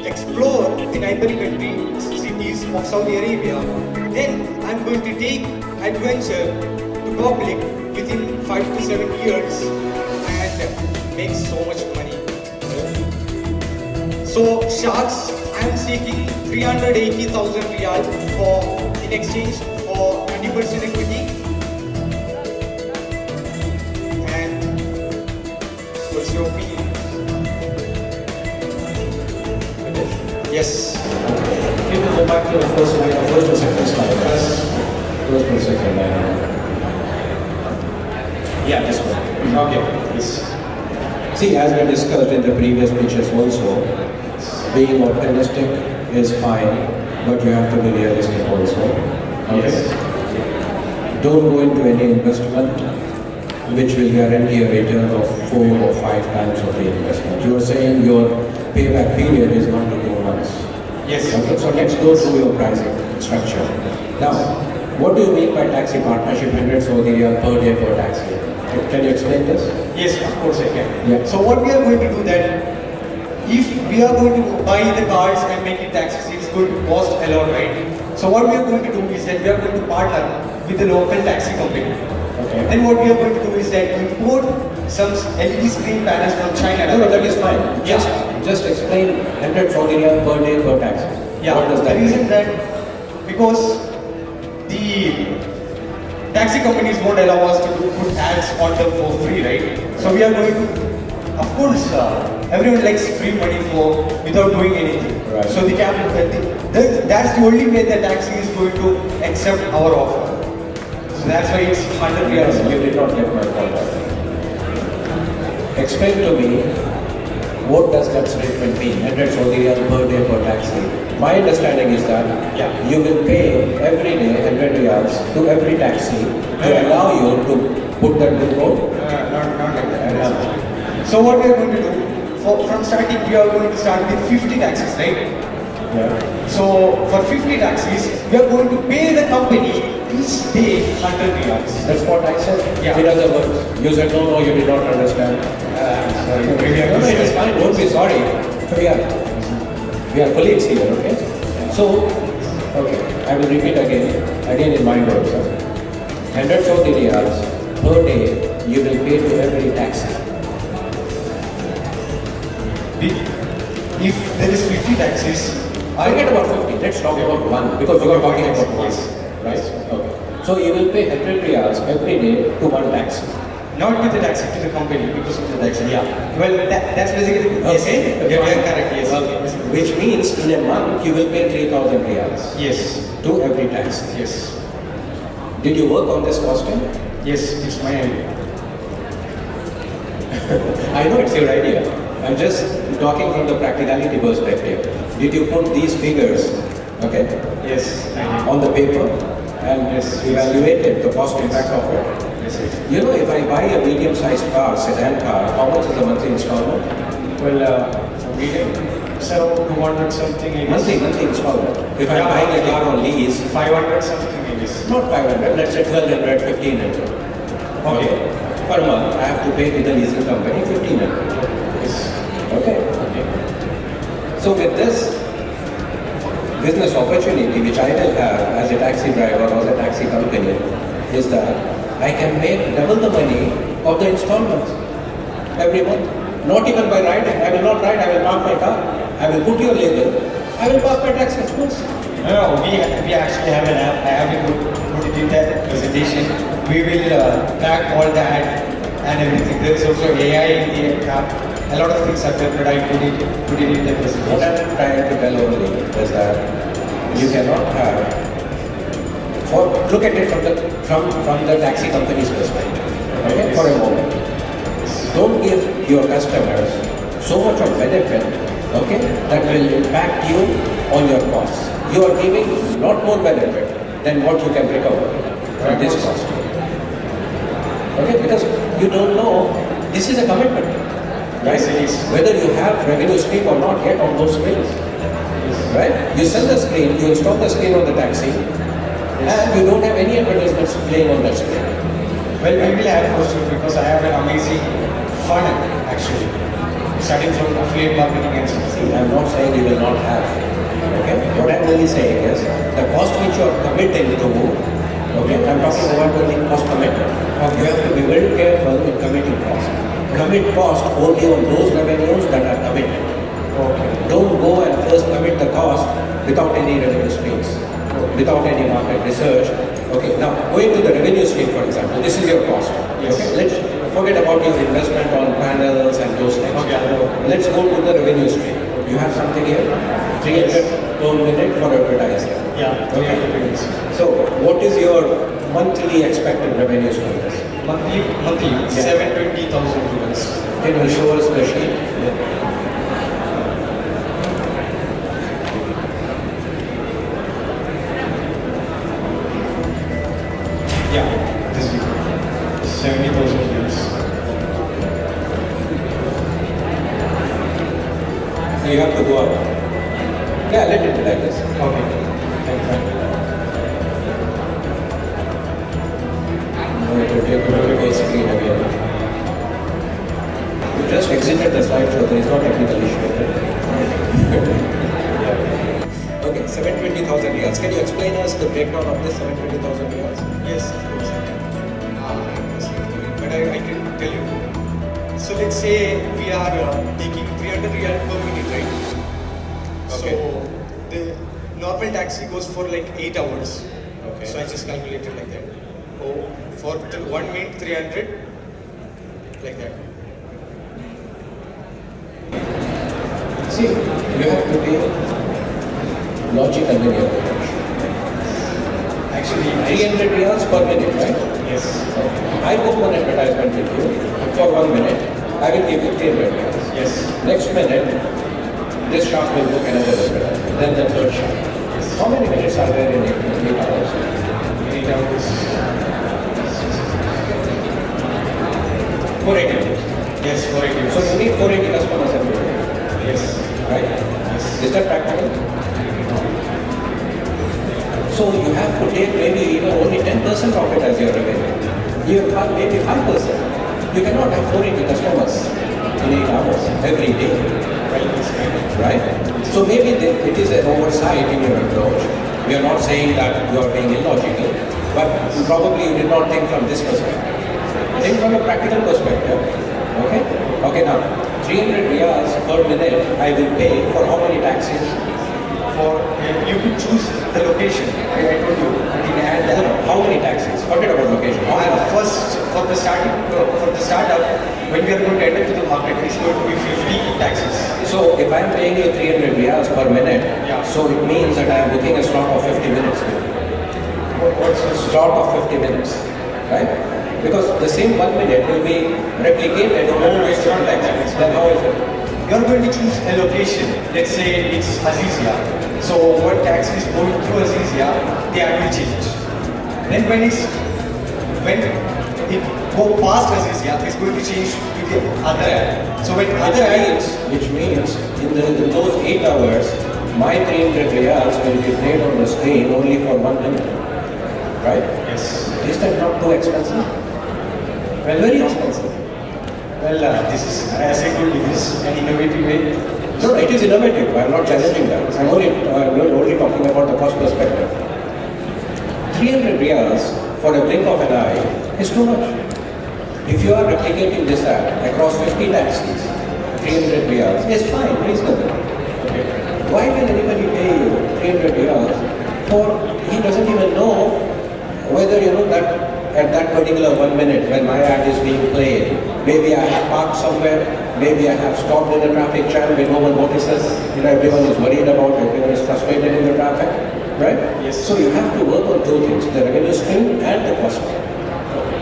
explore the neighboring countries, cities of Saudi Arabia. Then I'm going to take adventure to public within 5 to 7 years and make so much money. So sharks, I'm seeking 380,000 Riyal in exchange for 20% equity, to the first line, or first or second slide? First or second line. Yeah, this one. Okay, yes. See, as we discussed in the previous pictures also, being optimistic is fine, but you have to be realistic also. Okay? Yes. Don't go into any investment which will guarantee a return of 4 or 5 times of the investment. You are saying your payback period is 1 to 2 months. Yes. Okay, so let's go through your pricing structure. Now, what do you mean by taxi partnership, 100 Saudi Riyal per day per taxi? Can you explain this? Yes, of course I can. Yeah. So what we are going to do that, if we are going to buy the cars and make it taxis, it's going to cost a lot, right? So what we are going to do is that we are going to partner with the local taxi company. Okay. Then what we are going to do is that we import some LED screen panels from China. No, that is fine. Yeah. Just explain 100 Saudi Riyal per day per taxi. Yeah. What does that the mean? reason that because the taxi companies won't allow us to put ads on them for free, right? So we are going to, of course, everyone likes free money for without doing anything. Right. So that's the only way the taxi is going to accept our offer. So that's why it's 100 riyals. You did not get my point. Explain to me, what does that statement mean? 100 Saudi Riyal per day per taxi. My understanding is that you will pay every day 100 riyals to every taxi to allow you to put that good road. Not like that. So what we are going to do, from starting we are going to start with 50 taxis, right? Yeah. So for 50 taxis, we are going to pay the company each day 100 riyals. That's what I said. Yeah. In other words, you said no, you did not understand. Sorry, maybe I No, it is missed. fine. Don't be sorry. We are colleagues here, okay? So, okay, I will repeat again in my words. 100 Saudi Riyals per day you will pay to every taxi. If there is 50 taxis, Forget about 50, let's talk about one, because we are talking about one, right? Okay. So you will pay 100 riyals every day to one taxi. not with the taxi, to the company because of the taxi. Yeah. Well, that's basically Okay. Yes. Yeah, correct. Yes. Okay. Which means in a month you will pay 3,000 riyals Yes. to every taxi. Yes. Did you work on this costing? Yes. It's my idea. I know it's your idea. I'm just talking from the practicality perspective. Did you put these figures, okay, Yes. on the paper and evaluated the cost impact of it? Yes. You know, if I buy a medium-sized car, sedan car, how much is the monthly installment? Well, medium. So 200 something. I guess. Monthly installment. If I'm buying a car on lease, 500 something. I guess. not 500, let's say 1200, 1500. Okay. Per month, I have to pay to the leasing company 1500. Yes. Okay. So with this business opportunity which I will have as a taxi driver or a taxi company is that I can make double the money of the installments every month. Not even by riding. I will not ride, I will park my car. I will put your label. I will pass my tax expense. No, we actually have an app. I have it put it in that presentation. We will track all that and everything. There is also AI in the app. A lot of things are there, but I put it in the presentation. What I'm trying to tell only is that you cannot have, look at it from the taxi company's perspective, okay, for a moment. Don't give your customers so much of benefit, okay, that will impact you on your costs. You are giving a lot more benefit than what you can recover from this cost. Okay, because you don't know, this is a commitment. Right? Yes, it is. Whether you have revenue stream or not yet on those screens. Right? You sell the screen, you install the screen on the taxi, and you don't have any advertisements playing on that screen. Well, we will have for sure because I have an amazing funnel actually. Starting from affiliate marketing and stuff. See, I'm not saying you will not have. Okay? What I'm really saying is the cost which you are committing to, okay, I'm talking about the cost commitment. You have to be very careful in committing cost. Commit cost only on those revenues that are committed. Okay. Don't go and first commit the cost without any revenue streams, without any market research. Okay, now going to the revenue stream, for example, this is your cost. Yes. Okay, let's forget about your investment on panels and those things. Okay. Let's go to the revenue stream. You have something here? 300 per minute for advertising. Yeah, Okay. 300 minutes. So, what is your monthly expected revenues from this? Monthly, 720,000 riyals. Can you show us the sheet? Yeah, this week. 70,000 riyals. So you have to go up. Yeah, let it be like this. Okay. Fine. No, it will take a little bit screen again. You just exited the slide, so there is no technical issue. Okay, 720,000 riyals. Can you explain us the breakdown of this 720,000 riyals? Yes, of course. I'm listening to it, but I can tell you. So let's say we are taking 300 riyal per minute, right? Okay. So the normal taxi goes for like 8 hours. Okay. So I just calculated like that. Oh, for 1 minute 300, like that. See, you have to be logical in your approach. Actually, 300 riyals per minute, right? yes. I book one advertisement with you for 1 minute. I will give you 300 riyals. Yes. Next minute, this shop will book another advertisement. Then the third shop. How many minutes are there in 8 hours? 8 hours. 480 minutes. Yes, 480. So you need 480 customers every day, yes. right? Yes. Is that practical? So you have to take maybe even only 10% of it as your revenue. You have maybe 5%. You cannot have 480 customers in 8 hours every day, right? So maybe it is an oversight in your approach. We are not saying that you are being illogical, but probably you did not think from this perspective. Think from a practical perspective. Okay? Okay, now 300 riyals per minute I will pay for how many taxis? For you could choose the location. I told you. I can add that. How many taxis? Forget about location. How many? First, for the startup, when we are going to enter to the market, it's going to be 50 taxis. So if I am paying you 300 riyals per minute, Yeah. so it means that I am booking a slot of 50 minutes. What's the Slot of 50 minutes, right? Because the same 1 minute will be replicated over No, it's not like that. Then how is it? You're going to choose a location. Let's say it's Azizia. So what taxi is going through Azizia, the ad will change. Then when it go past Azizia, it's going to change to the other ad. So when other ad, Which means in those 8 hours, my 300 riyals will be played on the screen only for 1 minute, right? yes. Is that not too expensive? Well, Very expensive. Well, this is, as I told you, this is an innovative way. No, it is innovative. I'm not challenging that. I'm only talking about the cost perspective. 300 riyals for a blink of an eye is too much. If you are replicating this ad across 50 taxis, 300 riyals is fine, reasonable. Okay. Why will anybody pay you 300 riyals for, he doesn't even know whether that at that particular 1 minute when my ad is being played, maybe I have parked somewhere, maybe I have stopped in a traffic jam where no one notices, everyone is worried about, everyone is frustrated in the traffic, right? Yes. So you have to work on two things, the revenue stream and the cost.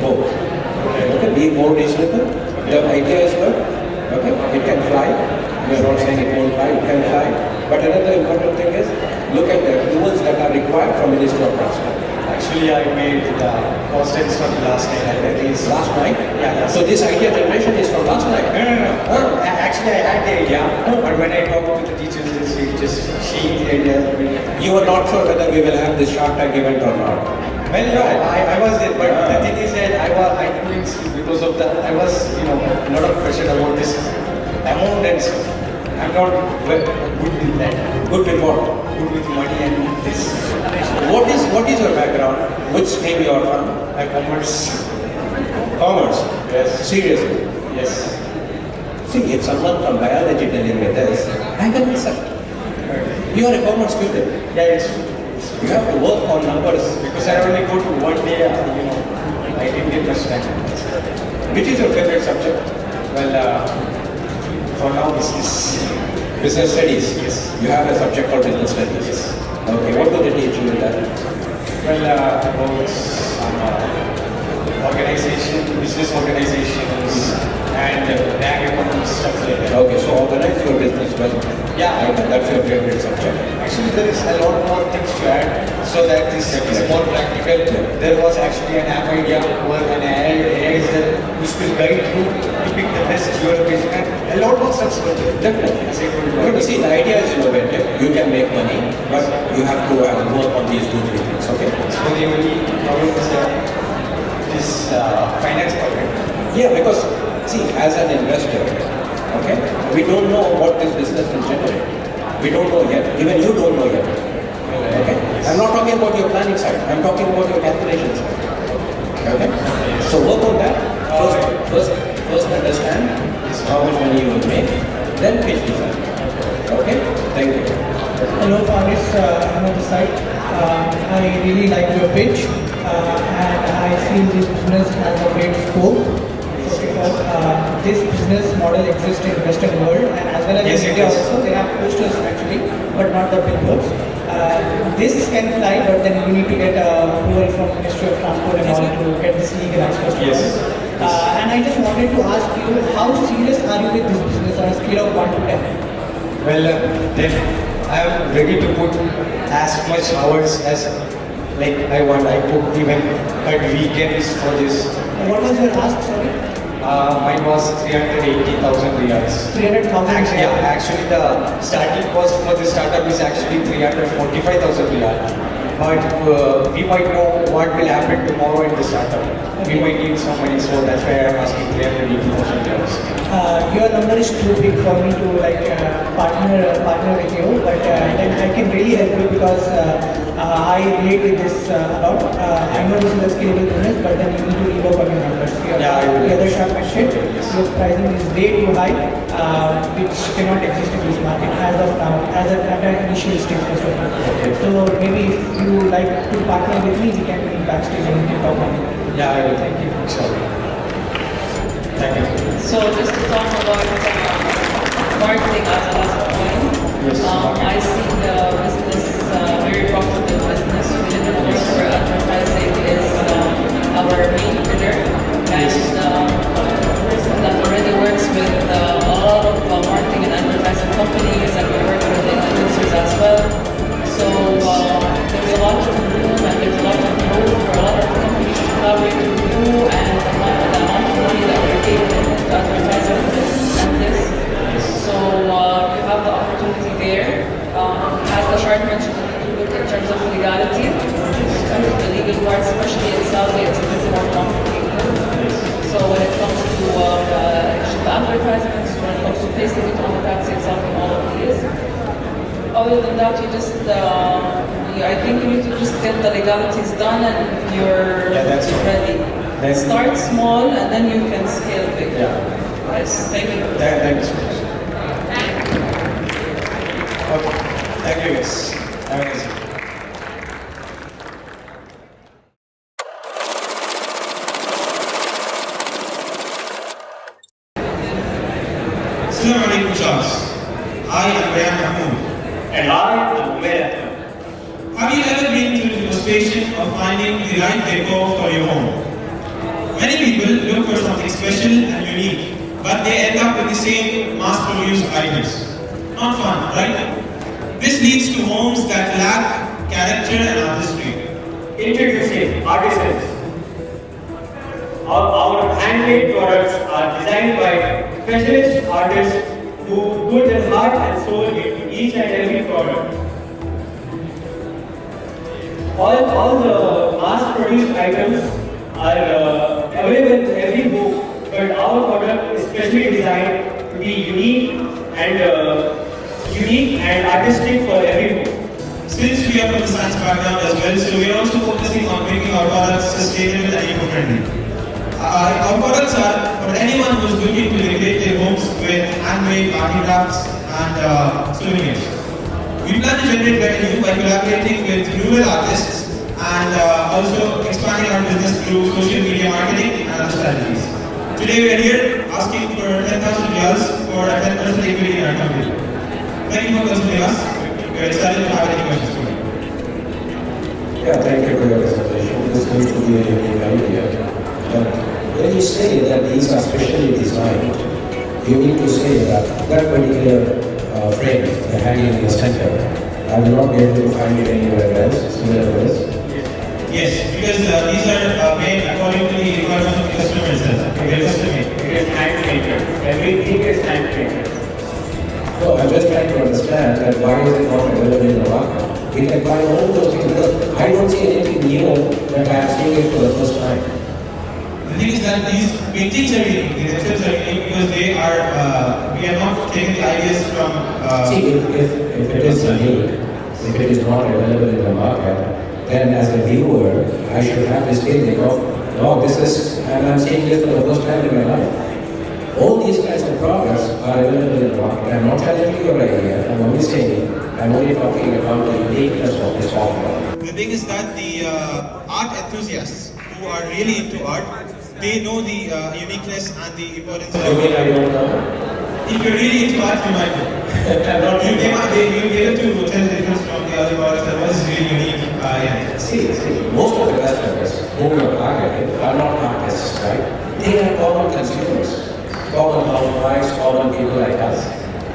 Both. Okay, be more reasonable. The idea is good. Okay, it can fly. We are not saying it won't fly, it can fly. But another important thing is, look at the approvals that are required from Ministry of Transport. Actually, I made the cost estimate last night. I released Last night? Yeah. So this idea generation is from last night? No. Actually, I had the idea, but when I talked to the teachers, they say just she the idea. You were not sure whether we will have this Shark Tank event or not. Well, no, I was there, but the thing is that I couldn't sleep because of that. I was, a lot of pressure about this amount and stuff. I'm not good with that. Good with what? Good with money and this. What is your background? Which stream you are from? Commerce. Commerce? Yes. Seriously? Yes. See, if someone from biology telling me this, I can accept. You are a commerce student. Yeah, it's You have to work on numbers. because I only go to 1 day, I didn't get much time. Which is your favorite subject? Well, for now, business. Business studies. Yes. You have a subject called business studies. Yes. Okay. What do they teach you in that? Well, about some organization, business organizations, and bank accounts, stuff like that. Okay. So organize your business well. Yeah. Okay. That's your favorite subject. Actually, there is a lot more things to add so that this is more practical. There was actually an app idea where an AI is there which will guide you to pick the best geolocation and a lot more stuff. Definitely. As I told you. But you see, the idea is innovative. You can make money, but you have to work on these 2-3 things. Okay. So the only problem is this finance part. Yeah, because see, as an investor, okay, we don't know what this business will generate. We don't know yet. Even you don't know yet. Okay. I'm not talking about your planning side. I'm talking about your calculation side. Okay. So work on that. First understand how much money you will make. Then pitch design. Okay. Thank you. Hello, Faris. I'm on the side. I really like your pitch, and I feel this business has a great scope. First of all, this business model exists in Western world, and as well as in India also. They have posters actually, but not the billboards. This can fly, but then you need to get approval from Ministry of Transport and all to get this legalized first of all. And I just wanted to ask you, how serious are you with this business on a scale of 1 to 10? Well, then I am ready to put as much hours as like I want. I booked even at weekends for this. What was your ask, sorry? Mine was 380,000 riyals. 300,000? Actually the starting cost for the startup is actually 345,000 riyals. But we might know what will happen tomorrow in the startup. We might need some money, so that's why I'm asking 380,000 riyals. Your number is too big for me to partner with you, but then I can really help you because I relate with this a lot. I know this is a scalable business, but then you need to rework on your numbers. The other shop mentioned, your pricing is way too high, which cannot exist in this market as of now, as at an initial stage first of all. So maybe if you like to partner with me, we can be backstage and we can talk on it. Yeah, I will. Thank you. Sure. Thank you. So just to talk about marketing as a last point, I see the business very profitable business. Within the course for advertising is our main pillar, and the person that already works with a lot of marketing and advertising companies, and we work with the influencers as well. So there's a lot to do, and there's a lot of growth for a lot of companies to collaborate with you, and the amount of money that we're able to advertise and this. So you have the opportunity there. As the chart mentioned, you look in terms of legality. The legal part, especially in Saudi, it's a bit more complicated. So when it comes to the advertisements, when it comes to placing it on the taxi itself and all of these. Other than that, you just, I think you need to just get the legalities done and you're ready. Start small and then you can scale big. Yes, thank you. Thank you so much. Okay, thank you guys. Have a nice day. Assalamu alaikum, Charles. I am Mahmoud. And I am Malik. Have you ever been through the frustration of finding the right decor for your home? Many people look for something special and unique, but they end up with the same mass-produced items. Not fun, right? This leads to homes that lack character and artistry. Introducing Artisans. Our handmade products are designed by specialist artists who put their heart and soul into each and every product. All the mass-produced items are available in every book, but our product is specially designed to be unique and artistic for every book. Since we are from the science background as well, so we are also focusing on making our products sustainable and eco-friendly. Our products are for anyone who is looking to decorate their homes with handmade artifacts and souvenirs. We plan to generate revenue by collaborating with rural artists and also expanding our business through social media marketing and other strategies. Today we are here asking for 10,000 riyals for a 10% equity in our company. Thank you for considering us. We are excited to have any questions for you. Yeah, thank you for your presentation. This seems to be a unique idea. But when you say that these are specially designed, you need to say that that particular frame, the hanging in the center, I will not be able to find it anywhere else, similar to this. Yes, because these are made according to the requirements of the customer itself. It is hand painted. Everything is hand painted. So I'm just trying to understand that why is it not available in the market? We can buy all those things because I don't see anything new that I am seeing it for the first time. The thing is that these paintings are unique, these themselves are unique because they are, we are not taking the ideas from... See, if it is unique, if it is not available in the market, then as a viewer, I should have this feeling of, oh, this is, and I'm seeing this for the first time in my life. All these kinds of products are available in the market. I'm not challenging your idea, I'm only saying, I'm only talking about the uniqueness of this offer. The thing is that the art enthusiasts who are really into art, they know the uniqueness and the importance of... You mean I don't know? If you're really into art, you might know. You get able to tell the difference from the other products and what is really unique. Yeah. See, most of the customers who are targeted are not artists, right? They are common consumers, common housewives, common people like us.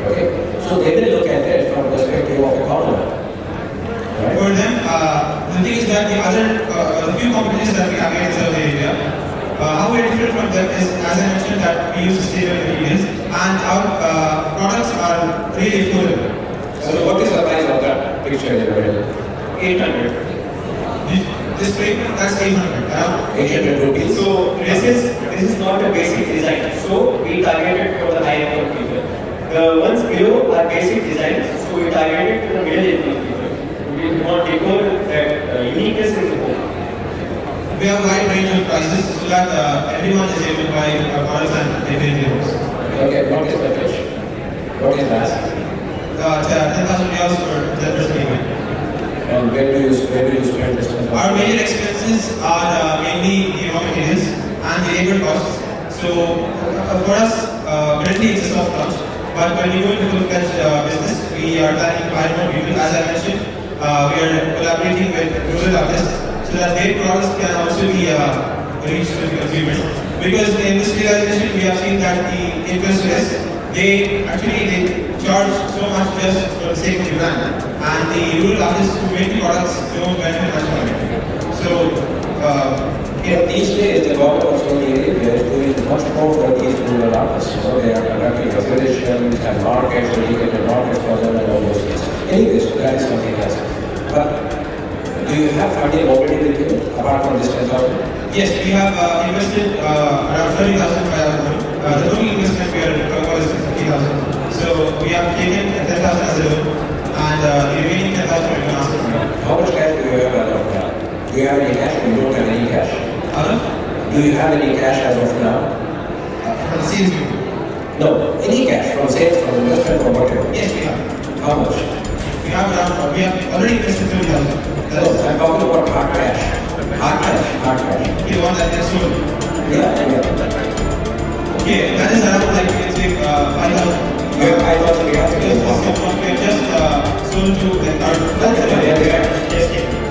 Okay? So they will look at it from the perspective of a commoner. Right? For them, the thing is that the few companies that we have here in South Asia, how we are different from them is, as I mentioned, that we use sustainable materials and our products are really affordable. So what is the price of that picture in the middle? 800. This frame, that's 800. 800 rupees. So this is not a basic design. So we targeted for the high income people. The ones below are basic designs. So we targeted to the middle income people. We want decor that uniqueness in the home. We have a wide range of prices so that everyone is able to buy our products and they pay their homes. Okay, what is the pitch? What is that? 10,000 riyals for 10% payment. And where do you spend this money? Our major expenses are mainly the raw materials and the labor costs. So for us, currently it's a soft launch. But when we go into full-fledged business, we are planning to hire more people. As I mentioned, we are collaborating with rural artists so that their products can also be reached to the consumers. Because in this realization, we have seen that the influencers, they charge so much just for the sake of the brand. And the rural artists who make the products don't benefit much from it. So, these days, the government of Saudi Arabia is doing much more for these rural artists. So they are conducting exhibitions and markets, dedicated markets for them and all those things. Anyways, that is something else. But do you have funding already with you, apart from this 10,000? Yes, we have invested around 30,000 the total investment we are talking about is 50,000. So we have taken 10,000 as a loan and the remaining 10,000 we are going to ask for. How much cash do you have as of now? Do you have any cash? You don't have any cash. Do you have any cash as of now? From the sales? No, any cash from sales, from investment, from whatever. Yes, we have. How much? We have already invested 30,000. No, I'm talking about hard cash. Hard cash. You want that as sold? Yeah. Okay, that is around like let's say 5,000. You have 5,000 riyals. We have just sold to like our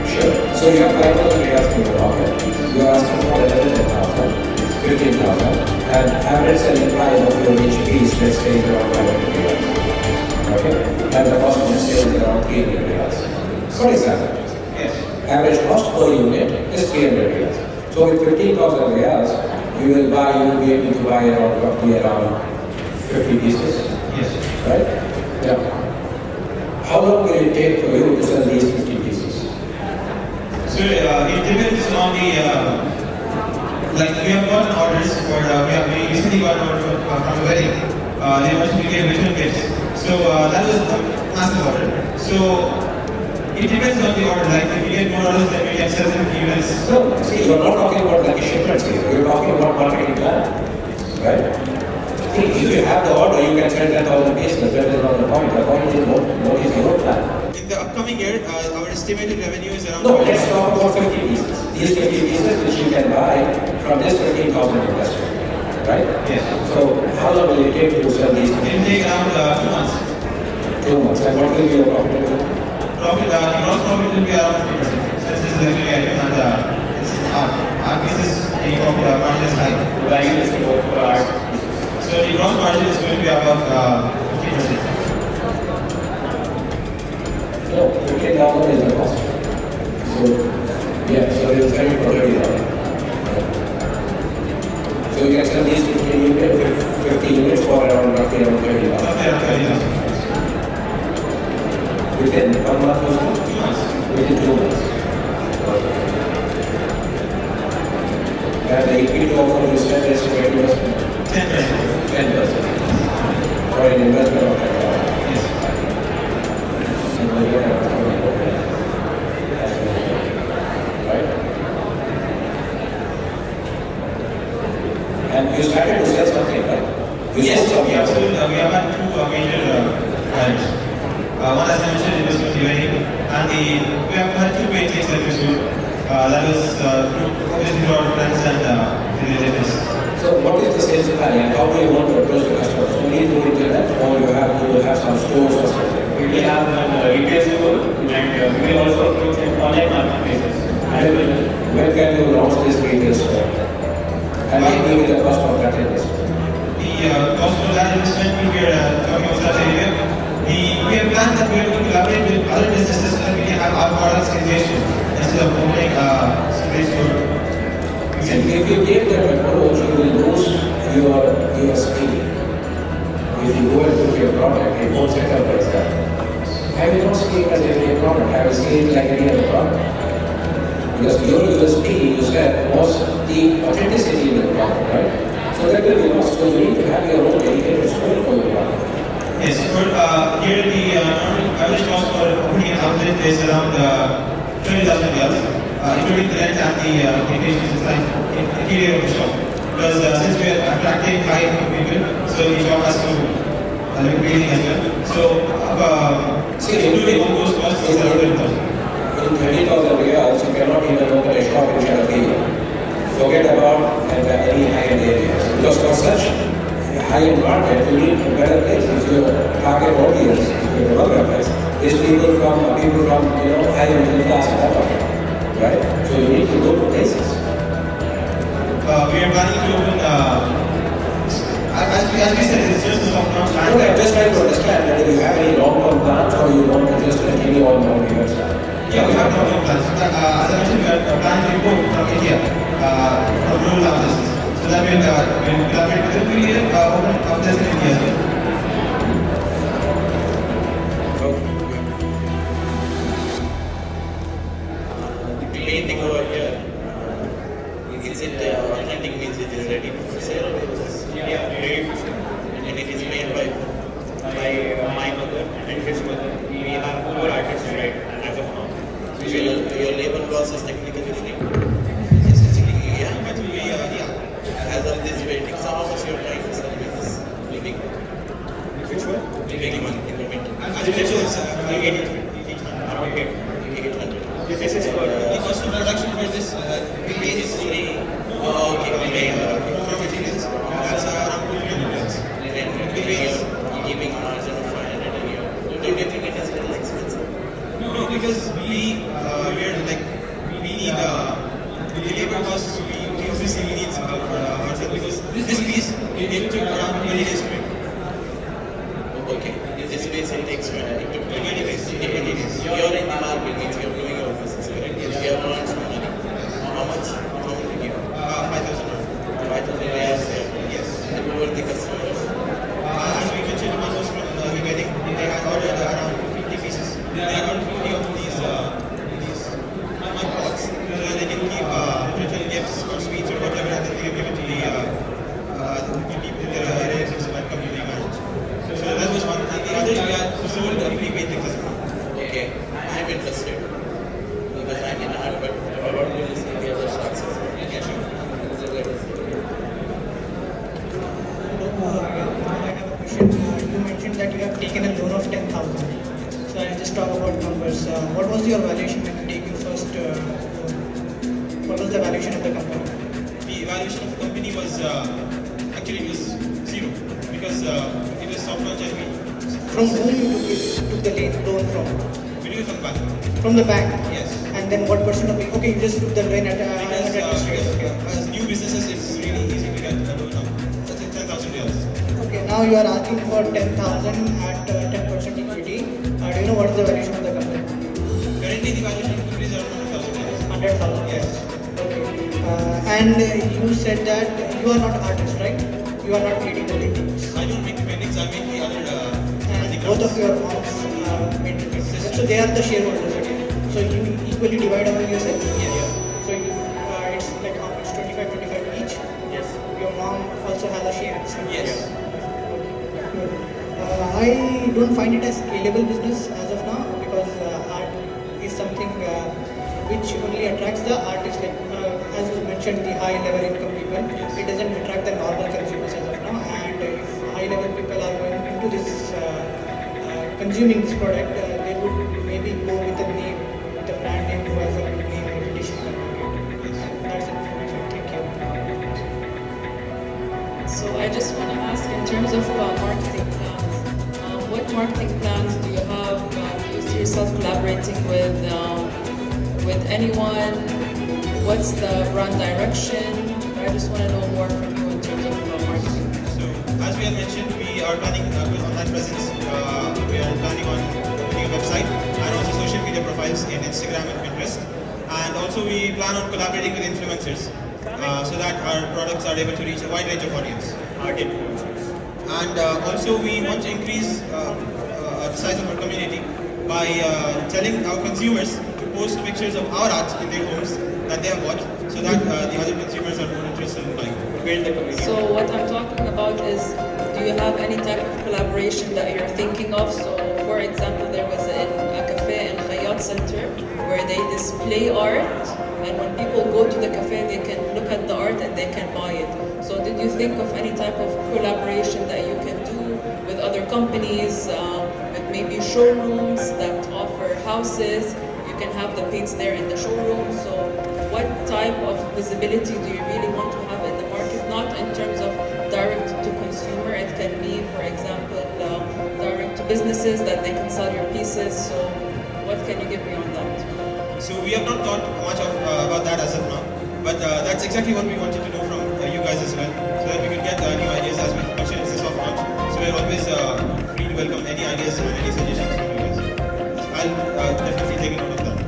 Sure. So you have 5,000 riyals in your pocket. You are asking for 11,000, 15,000, and average selling price of your each piece, let's say, is around 500 riyals. Okay? And the cost of the sale is around 300 riyals. For example, yes. Average cost per unit is 300 riyals. So with 15,000 riyals, you will be able to buy roughly around 50 pieces. Yes. Right? Yeah. How long will it take for you to sell these 50 pieces? So it depends on the like we have gotten orders for we recently got an order from a wedding. They wanted to give ritual gifts. So that was a massive order. So it depends on the order. Like if you get more orders, then we can sell them in units. No, see, you're not talking about like a shipment here. You're talking about marketing plan, right? See, if you have the order, you can sell 10,000 pieces. That is not the point. The point is what is your plan? In the upcoming year, our estimated revenue is around. No, let's talk about 50 pieces. These 50 pieces which you can buy from this 15,000 investment, right? Yes. So how long will it take to sell these? It will take around 2 months. 2 2 months. And what will be your profitability? Profit, gross profit will be around 50%. Since this is a luxury item and it's art pieces, the profit margin is high. The value is more for art. So the gross margin is going to be about 50%. No, $15 is the cost. So, yeah, so it's coming for $30. So you can sell these 50 units for around roughly around $30. Within 1 month or so? 2 months. Within 2 months. And the equity offer you said is 20%? 10%. 10%. For an investment of $10. Yes. Right? And you started to sell something, right? Yes, we have had two major clients. One, as I mentioned, it was with UAE, and we have had two paintings that we sold. That was obviously through our friends and relatives. So what is the sales plan and how do you want to approach the customers? Only through internet or you will have some stores or something? We will have a retail store and we will also approach an online marketplaces. When can you launch this retail store? And what will be the cost of that investment? The cost of that investment, if we are talking about such area, we have planned that we are going to collaborate with other businesses so that we can have our products in station instead of opening a space for. And if you take that approach, you will lose your speed. If you go and put your product, it won't set up as that. I will not see it as a product, I will see it like any other product. Because your USP, you said, was the authenticity in the product, right? So that will be lost. So you need to have your own dedicated store for your product. Yes, for here the average cost for opening an outlet is around 20,000 including the rent and the decorations inside interior of the shop. Because since we are attracting high income people, so the shop has to look pleasing as well. So including all those costs is around 20,000. In 20,000 riyals, you cannot even open a shop in Jeddah. Forget about any high-end areas. Because for such high-end market, you need a better place. If your target audience, if your developers, is people from higher middle class and above, right? So you need to go to places. We are planning to open, as we said, it's just a soft launch. No, I'm just trying to understand whether you have any long-term plans or you want to just continue on your side. Yeah, we have long-term plans. As I mentioned, we are planning to import from India, from rural houses. So that we'll collaborate with them. We'll open outlets in India as well. The painting over here, is it authentic means it is ready for sale? Yeah, ready for sale. And it is made by My mother and his mother. We have 4 artists right as of now. so your labor cost is technically free? Yeah. As of this painting, so how much you are trying to sell this living? Which one? Living one in the painting. As you mentioned, Around 800. This is for the cost of production for this It is free. Oh, okay. We made raw materials. That's around 200. and giving a margin of 500 a year. Don't you think it is very expensive? No, because we need the labor costs. We obviously need some help for ourselves because this piece it took around 20 days to make. Okay. This space it takes 20 days. 20 days. You're in the market, means you're doing your business, correct? Yes. You have earned some money. How much? How much you give? 5,000. 5,000 riyals. Yes. And who were the customers? As we mentioned, one was from the wedding. They had ordered around 50 pieces. There are around 50 of these mud pots. They can keep little gifts or sweets or whatever, and then they can give it to the people, the relatives and community members. So that was one. And the others we had sold free paintings as well. Okay, I'm interested. Because I'm in art, but what will you say the other shops? Yeah, sure. I have a question. You mentioned that you have taken a loan of 10,000. So I'll just talk about numbers. What was your valuation when you take your first loan? What was the valuation of the company? The valuation of the company was actually it was zero because it was soft launch and we From whom you took the loan from? We do it from the bank. From the bank? Yes. And then what percent of it? Okay, you just took the loan at Because as new businesses, it's really easy to get a loan now. That's 10,000 riyals. Okay, now you are asking for 10,000 at 10% equity. Do you know what is the valuation of the company? Currently, the valuation is around 100,000 riyals. 100,000. Yes. Okay. And you said that you are not artist, right? You are not creating the paintings. I don't make the paintings, I make the other And both of your moms made the paintings. So they are the shareholders, okay? So you equally divide among yourself? Yes. So it's like how much? 25 each? Yes. Your mom also has a share in this company? Yes. I don't find it a scalable business as of now because art is something which only attracts the artists, like as you mentioned, the high level income people. It doesn't attract the normal consumers as of now. And if high level people are going into this, consuming this product, they would maybe go with a name, with a brand name who has a good name reputation in the market. That's it. Thank you. So I just want to ask, in terms of marketing plans, what marketing plans do you have? Do you see yourself collaborating with anyone? What's the brand direction? I just want to know more from you in terms of marketing. So, as we have mentioned, we are planning with online presence. We are planning on opening a website and also social media profiles in Instagram and Pinterest. And also we plan on collaborating with influencers so that our products are able to reach a wide range of audience. Art influencers. And also we want to increase the size of our community by telling our consumers to post pictures of our art in their homes that they have bought, so that the other consumers are more interested in buying. Build the community. So what I'm talking about is, do you have any type of collaboration that you're thinking of? So for example, there was a cafe in Khayyat Center where they display art, and when people go to the cafe, they can look at the art and they can buy it. So did you think of any type of collaboration that you can do with other companies, with maybe showrooms that offer houses? You can have the paints there in the showroom. So what type of visibility do you really want to have in the market? Not in terms of direct to consumer. It can be, for example, direct to businesses that they can sell your pieces. So what can you give me on that? So we have not thought much about that as of now, but that's exactly what we wanted to know from you guys as well, so that we could get new ideas. As we mentioned, it's a soft launch, so we're always free to welcome any ideas and any suggestions from you guys. I'll definitely take a note of that.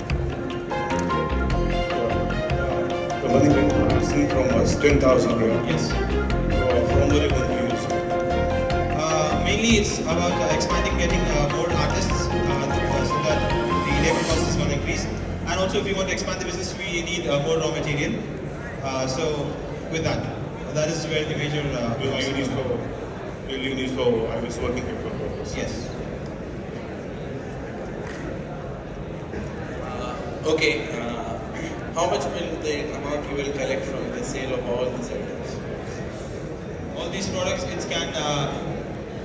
The money that you see from us, 10,000 riyal. Yes. From where you going to use? Mainly it's about expanding, getting more artists, so that the labor cost is going to increase. And also, if we want to expand the business, we need more raw material. So, with that is where the major. Will you use for I was working here for purpose? Yes. Okay. How much will the amount you will collect from the sale of all these items? All these products, it can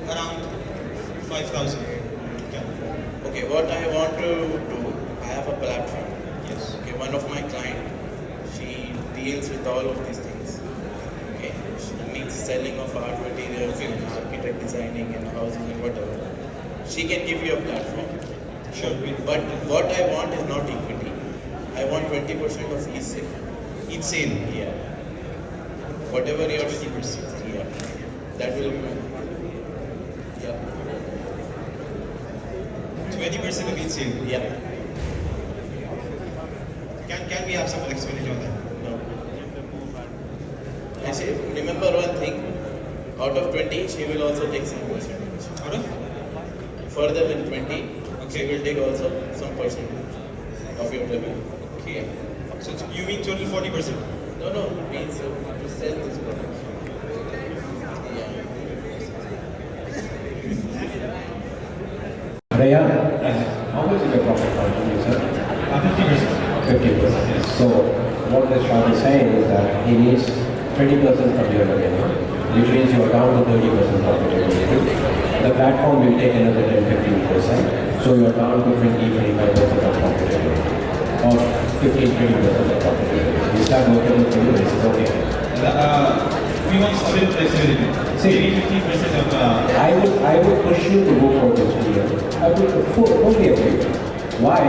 around 5,000. Okay. What I want to do, I have a platform. Yes. Okay. One of my client, she deals with all of these things. Okay. She means selling of art materials and architect designing and houses and whatever. She can give you a platform. Sure. But what I want is not equity. I want 20% of each sale. Each sale? Yeah. Whatever your 20%. Yeah. That will be. Yeah. 20% of each sale? Yeah. Can we have some flexibility on that? No. I say, remember one thing. Out of 20, she will also take some percentage. Out of? Further than 20, she will take also some percentage of your revenue. Okay. So you mean total 40%? No, means to sell this product. Raya, how much is the profit margin, you said? 50%. 50%. So what the shop is saying is that he needs 20% from your revenue, which means you are down to 30% profitability. The platform will take another 10-15%, so you are down to 20-25% of profitability, or 15-20% of profitability. Is that workable for you? Is it okay? we want a bit flexibility. See, maybe 50% of I would push you to go for the studio. I would fully agree. Why?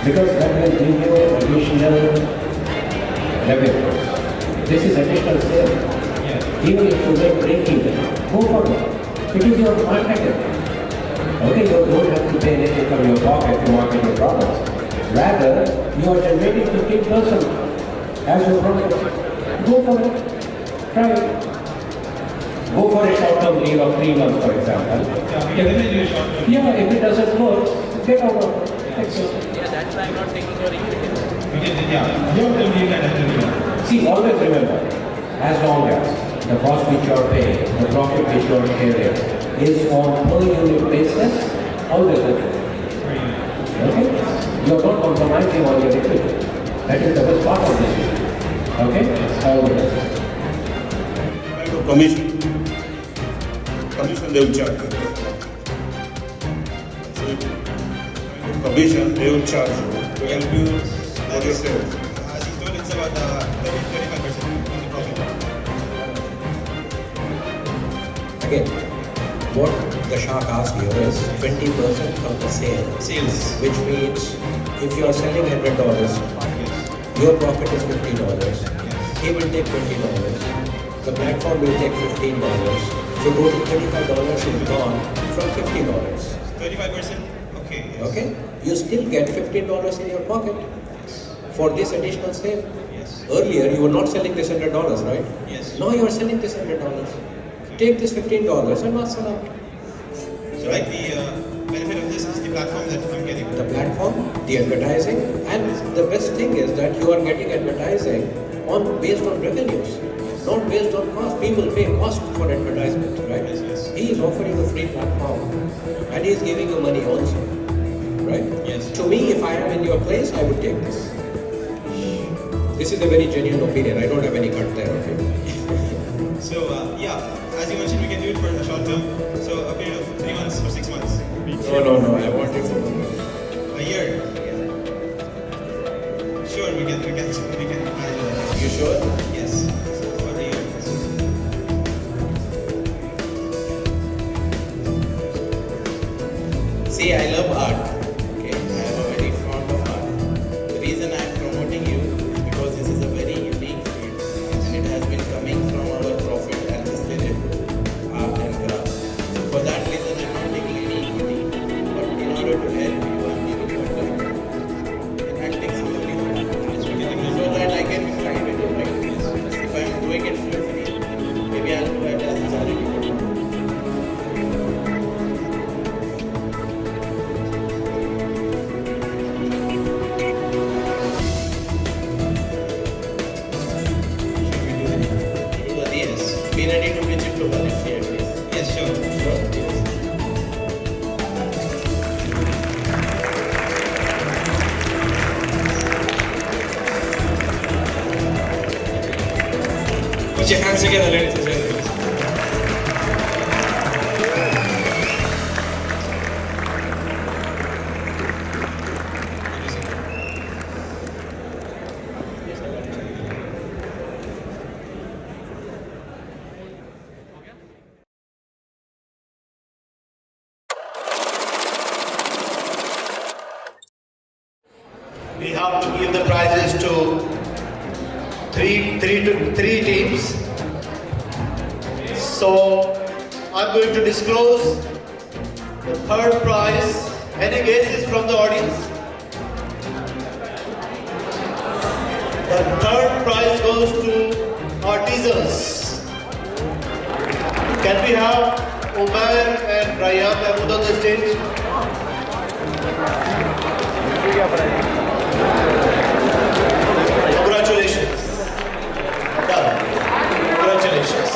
Because that will give you additional revenue. This is additional sale. Yeah. Even if you make break-even, go for it. It is your marketing. Okay, you don't have to pay anything from your pocket to market your products. Rather, you are generating 15% as your profit. Go for it. Try it. Go for a short-term deal of 3 months, for example. Yeah, if it doesn't work, get out of it. Yeah, that's why I'm not taking your See, always remember, as long as the cost which you are paying, the profit which you are sharing is on per unit basis, always good. Okay? You are not compromising on your equity. That is the best part of this. Okay? All the best. Commission they will charge. So, commission they will charge to help you for your sales. As he told, it's about 25% of the profit. Again, what the shark asked you is 20% of the sales, which means if you are selling $100, your profit is $50. He will take $20. The platform will take $15. So total $35 is gone from $50. 35%? Okay. Yes. Okay? You still get $15 in your pocket for this additional sale. Yes. Earlier you were not selling this $100, right? Yes. Now you are selling this $100. Take this $15 and not sell out. So like the benefit of this is the platform that I'm getting. The platform, the advertising, and the best thing is that you are getting advertising based on revenues. Not based on cost. People pay cost for advertisement, right? Yes, yes. He is offering a free platform and he is giving you money also, right? Yes. To me, if I am in your place, I would take this. This is a very genuine opinion. I don't have any cut there, okay? So, yeah, as you mentioned, we can do it for a short term. So, a period of 3 months or 6 months. No, I want it for a year. Sure, we can manage that. You sure? Yes. For the year. See, I love art. Okay, I am a very fond of art. The reason I am promoting you is because this is a very unique field, and it has been coming from our profit and the spirit, art and craft. For that reason, I am not taking any equity, but in order to help you, I am giving you a time. And I'll take some of it so that I can guide it right. If I am doing it for free, maybe I'll do it as a charity. Be ready to pitch it to Malik here, please. Yes, sure. Put your hands together, ladies and gentlemen. We have to give the prizes to three teams. So I'm going to disclose the third prize. Any guesses from the audience? The third prize goes to Artisans. Can we have Umar and Rayyan Mahmood on the stage? Congratulations. Done. Congratulations.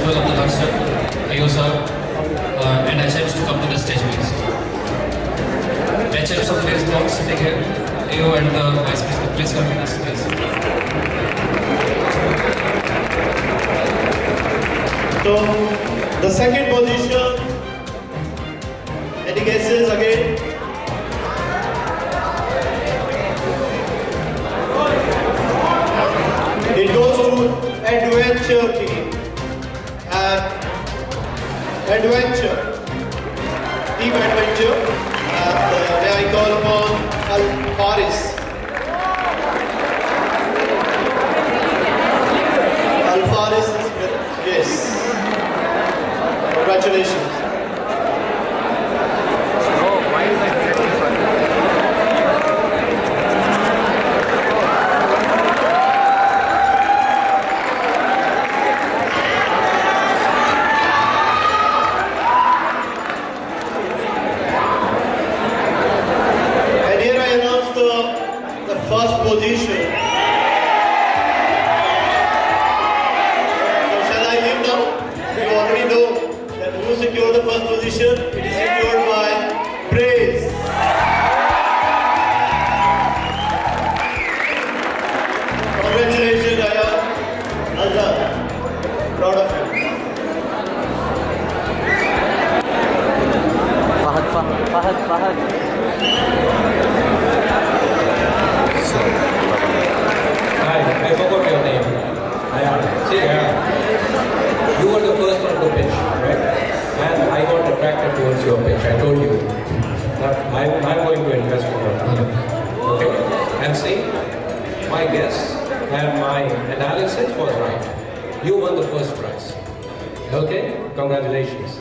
principal of the hostel, IISJ, and HMs to come to the stage, please. HMs of various blocks sitting here, AO and the vice principal, please come to the stage. So, the second position, any guesses again? It goes to adventure team. And adventure. Team adventure. And may I call upon Al-Faris. Al-Faris is with, yes. Congratulations. And here I announce the first position. So shall I leave now? You already know that who secured the first position? It is secured by praise. Congratulations, Aya. Well done. Proud of you. Fahd. Hi, I forgot your name. See, you were the first one to pitch, right? And I got attracted towards your pitch. I told you that I'm going to invest in your team. Okay? And see, my guess and my analysis was right. You won the first prize. Okay? Congratulations.